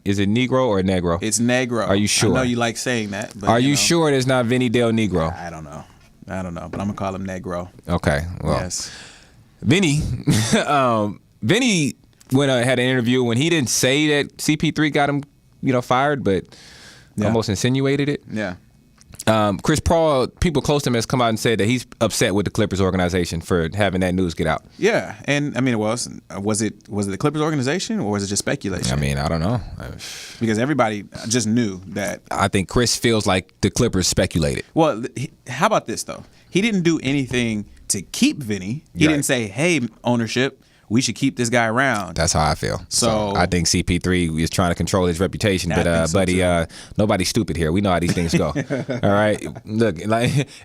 D: is it Negro or Negro?
C: It's Negro.
D: Are you sure?
C: I know you like saying that. But,
D: Are you sure it's not Vinny Del Negro?
C: I don't know, but I'm going to call him Negro.
D: Okay. Well,
C: yes.
D: Vinny had an interview when he didn't say that CP3 got him, fired, but almost insinuated it.
C: Yeah.
D: Chris Paul, people close to him, has come out and said that he's upset with the Clippers organization for having that news get out.
C: Yeah, and was it the Clippers organization or was it just speculation?
D: I don't know.
C: Because everybody just knew that.
D: I think Chris feels like the Clippers speculated.
C: Well, how about this though? He didn't do anything to keep Vinny. He didn't say, "Hey, ownership, we should keep this guy around.
D: That's how I feel.
C: So
D: I think CP3 is trying to control his reputation, but buddy, nobody's stupid here. We know how these things go. All right, look,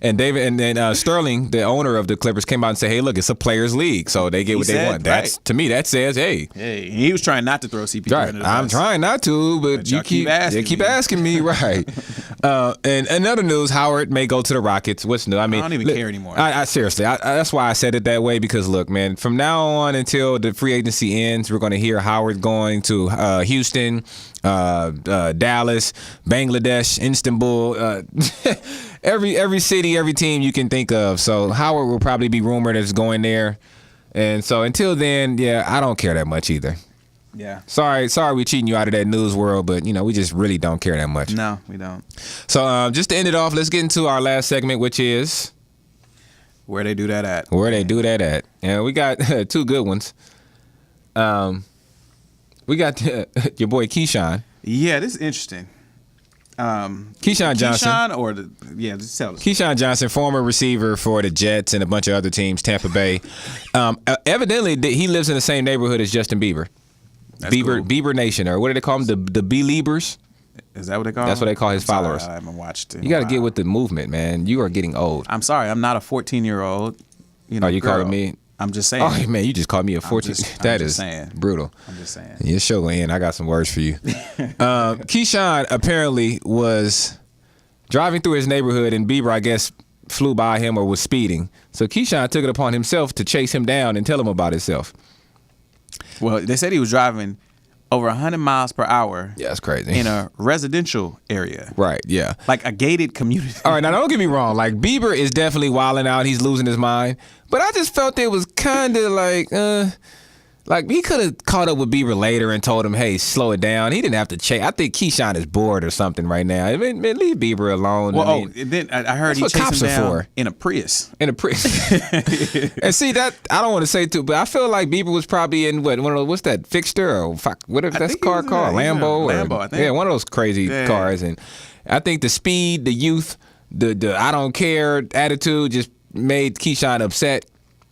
D: and David and then Sterling, the owner of the Clippers, came out and said, "Hey, look, it's a players' league, so they get what they want." That's to me, that says, "Hey,
C: he was trying not to throw CP3
D: right.
C: under the
D: I'm
C: bus.
D: trying not to, but you keep asking me, right?" And another news: Howard may go to the Rockets. What's new? I mean,
C: I don't even care anymore.
D: I seriously, that's why I said it that way, because look, man, from now on until the free agency ends, we're going to hear Howard going to Houston, Dallas, Bangladesh, Istanbul, every city, every team you can think of. So Howard will probably be rumored as going there. And so until then, yeah, I don't care that much either.
C: Yeah.
D: Sorry, we're cheating you out of that news world, but we just really don't care that much.
C: No, we don't.
D: So just to end it off, let's get into our last segment, which is
C: where they do that at.
D: Where they do that at. And we got two good ones. We got your boy Keyshawn.
C: Yeah, this is interesting.
D: Keyshawn Johnson.
C: Just tell us.
D: Keyshawn Johnson, former receiver for the Jets and a bunch of other teams, Tampa Bay. Evidently, he lives in the same neighborhood as Justin Bieber. Bieber Nation, or what do they call them? The Beliebers?
C: Is that what they call
D: That's
C: them?
D: what they call his followers.
C: Sorry, I haven't watched it.
D: You got to get with the movement, man. You are getting old.
C: I'm sorry. I'm not a 14-year-old.
D: You calling me?
C: I'm just saying.
D: Oh, man, you just called me a 14. That is brutal.
C: I'm just saying.
D: Your show going in. I got some words for you. Keyshawn apparently was driving through his neighborhood, and Bieber, I guess, flew by him or was speeding. So Keyshawn took it upon himself to chase him down and tell him about himself.
C: Well, they said he was driving over 100 miles per hour.
D: Yeah, that's crazy.
C: In a residential area.
D: Right, yeah.
C: Like a gated community.
D: All right, now don't get me wrong. Like, Bieber is definitely wilding out. He's losing his mind. But I just felt it was kind of like he could have caught up with Bieber later and told him, hey, slow it down. He didn't have to chase. I think Keyshawn is bored or something right now. I mean, leave Bieber alone.
C: Well, then I heard he chased him down in a Prius.
D: In a Prius. And see, that I don't want to say too, but I feel like Bieber was probably in one of those, what's that, Fixster or whatever that's car called, Lambo.
C: Lambo, I think.
D: Yeah, one of those crazy cars. And I think the speed, the youth, the I don't care attitude just made Keyshawn upset.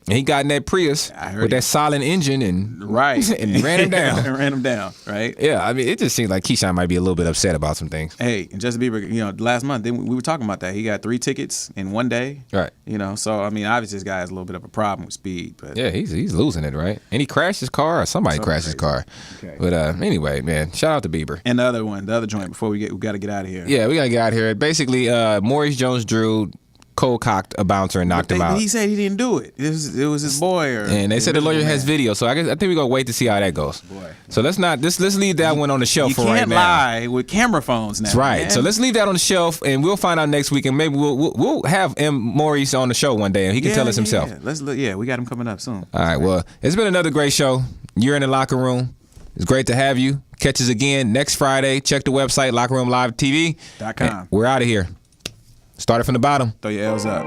D: And he got in that Prius with that silent engine and ran him down.
C: Ran him down, right?
D: Yeah, I mean, it just seems like Keyshawn might be a little bit upset about some things.
C: Hey, and Justin Bieber, last month we were talking about that. He got 3 tickets in one day.
D: Right.
C: So I mean, obviously this guy has a little bit of a problem with speed. But
D: yeah, he's losing it, right? And he crashed his car, or somebody crashed his car. Okay. But anyway, man, shout out to Bieber.
C: And the other joint before we got to get out of here.
D: Yeah, we got to get out of here. Basically, Maurice Jones-Drew cold-cocked a bouncer and knocked him out.
C: He said he didn't do it. It was his boy.
D: And they said the lawyer has video, so I think we're gonna wait to see how that goes. Boy. So let's leave that one on the shelf for right now.
C: You can't lie with camera phones now.
D: That's right.
C: Man.
D: So let's leave that on the shelf, and we'll find out next week, and maybe we'll have Maurice on the show one day, and he can tell us himself.
C: Yeah. We got him coming up soon.
D: All right. Well, it's been another great show. You're in the locker room. It's great to have you. Catch us again next Friday. Check the website, lockerroomlivetv.com. We're out of here. Started from the bottom.
C: Throw your L's up.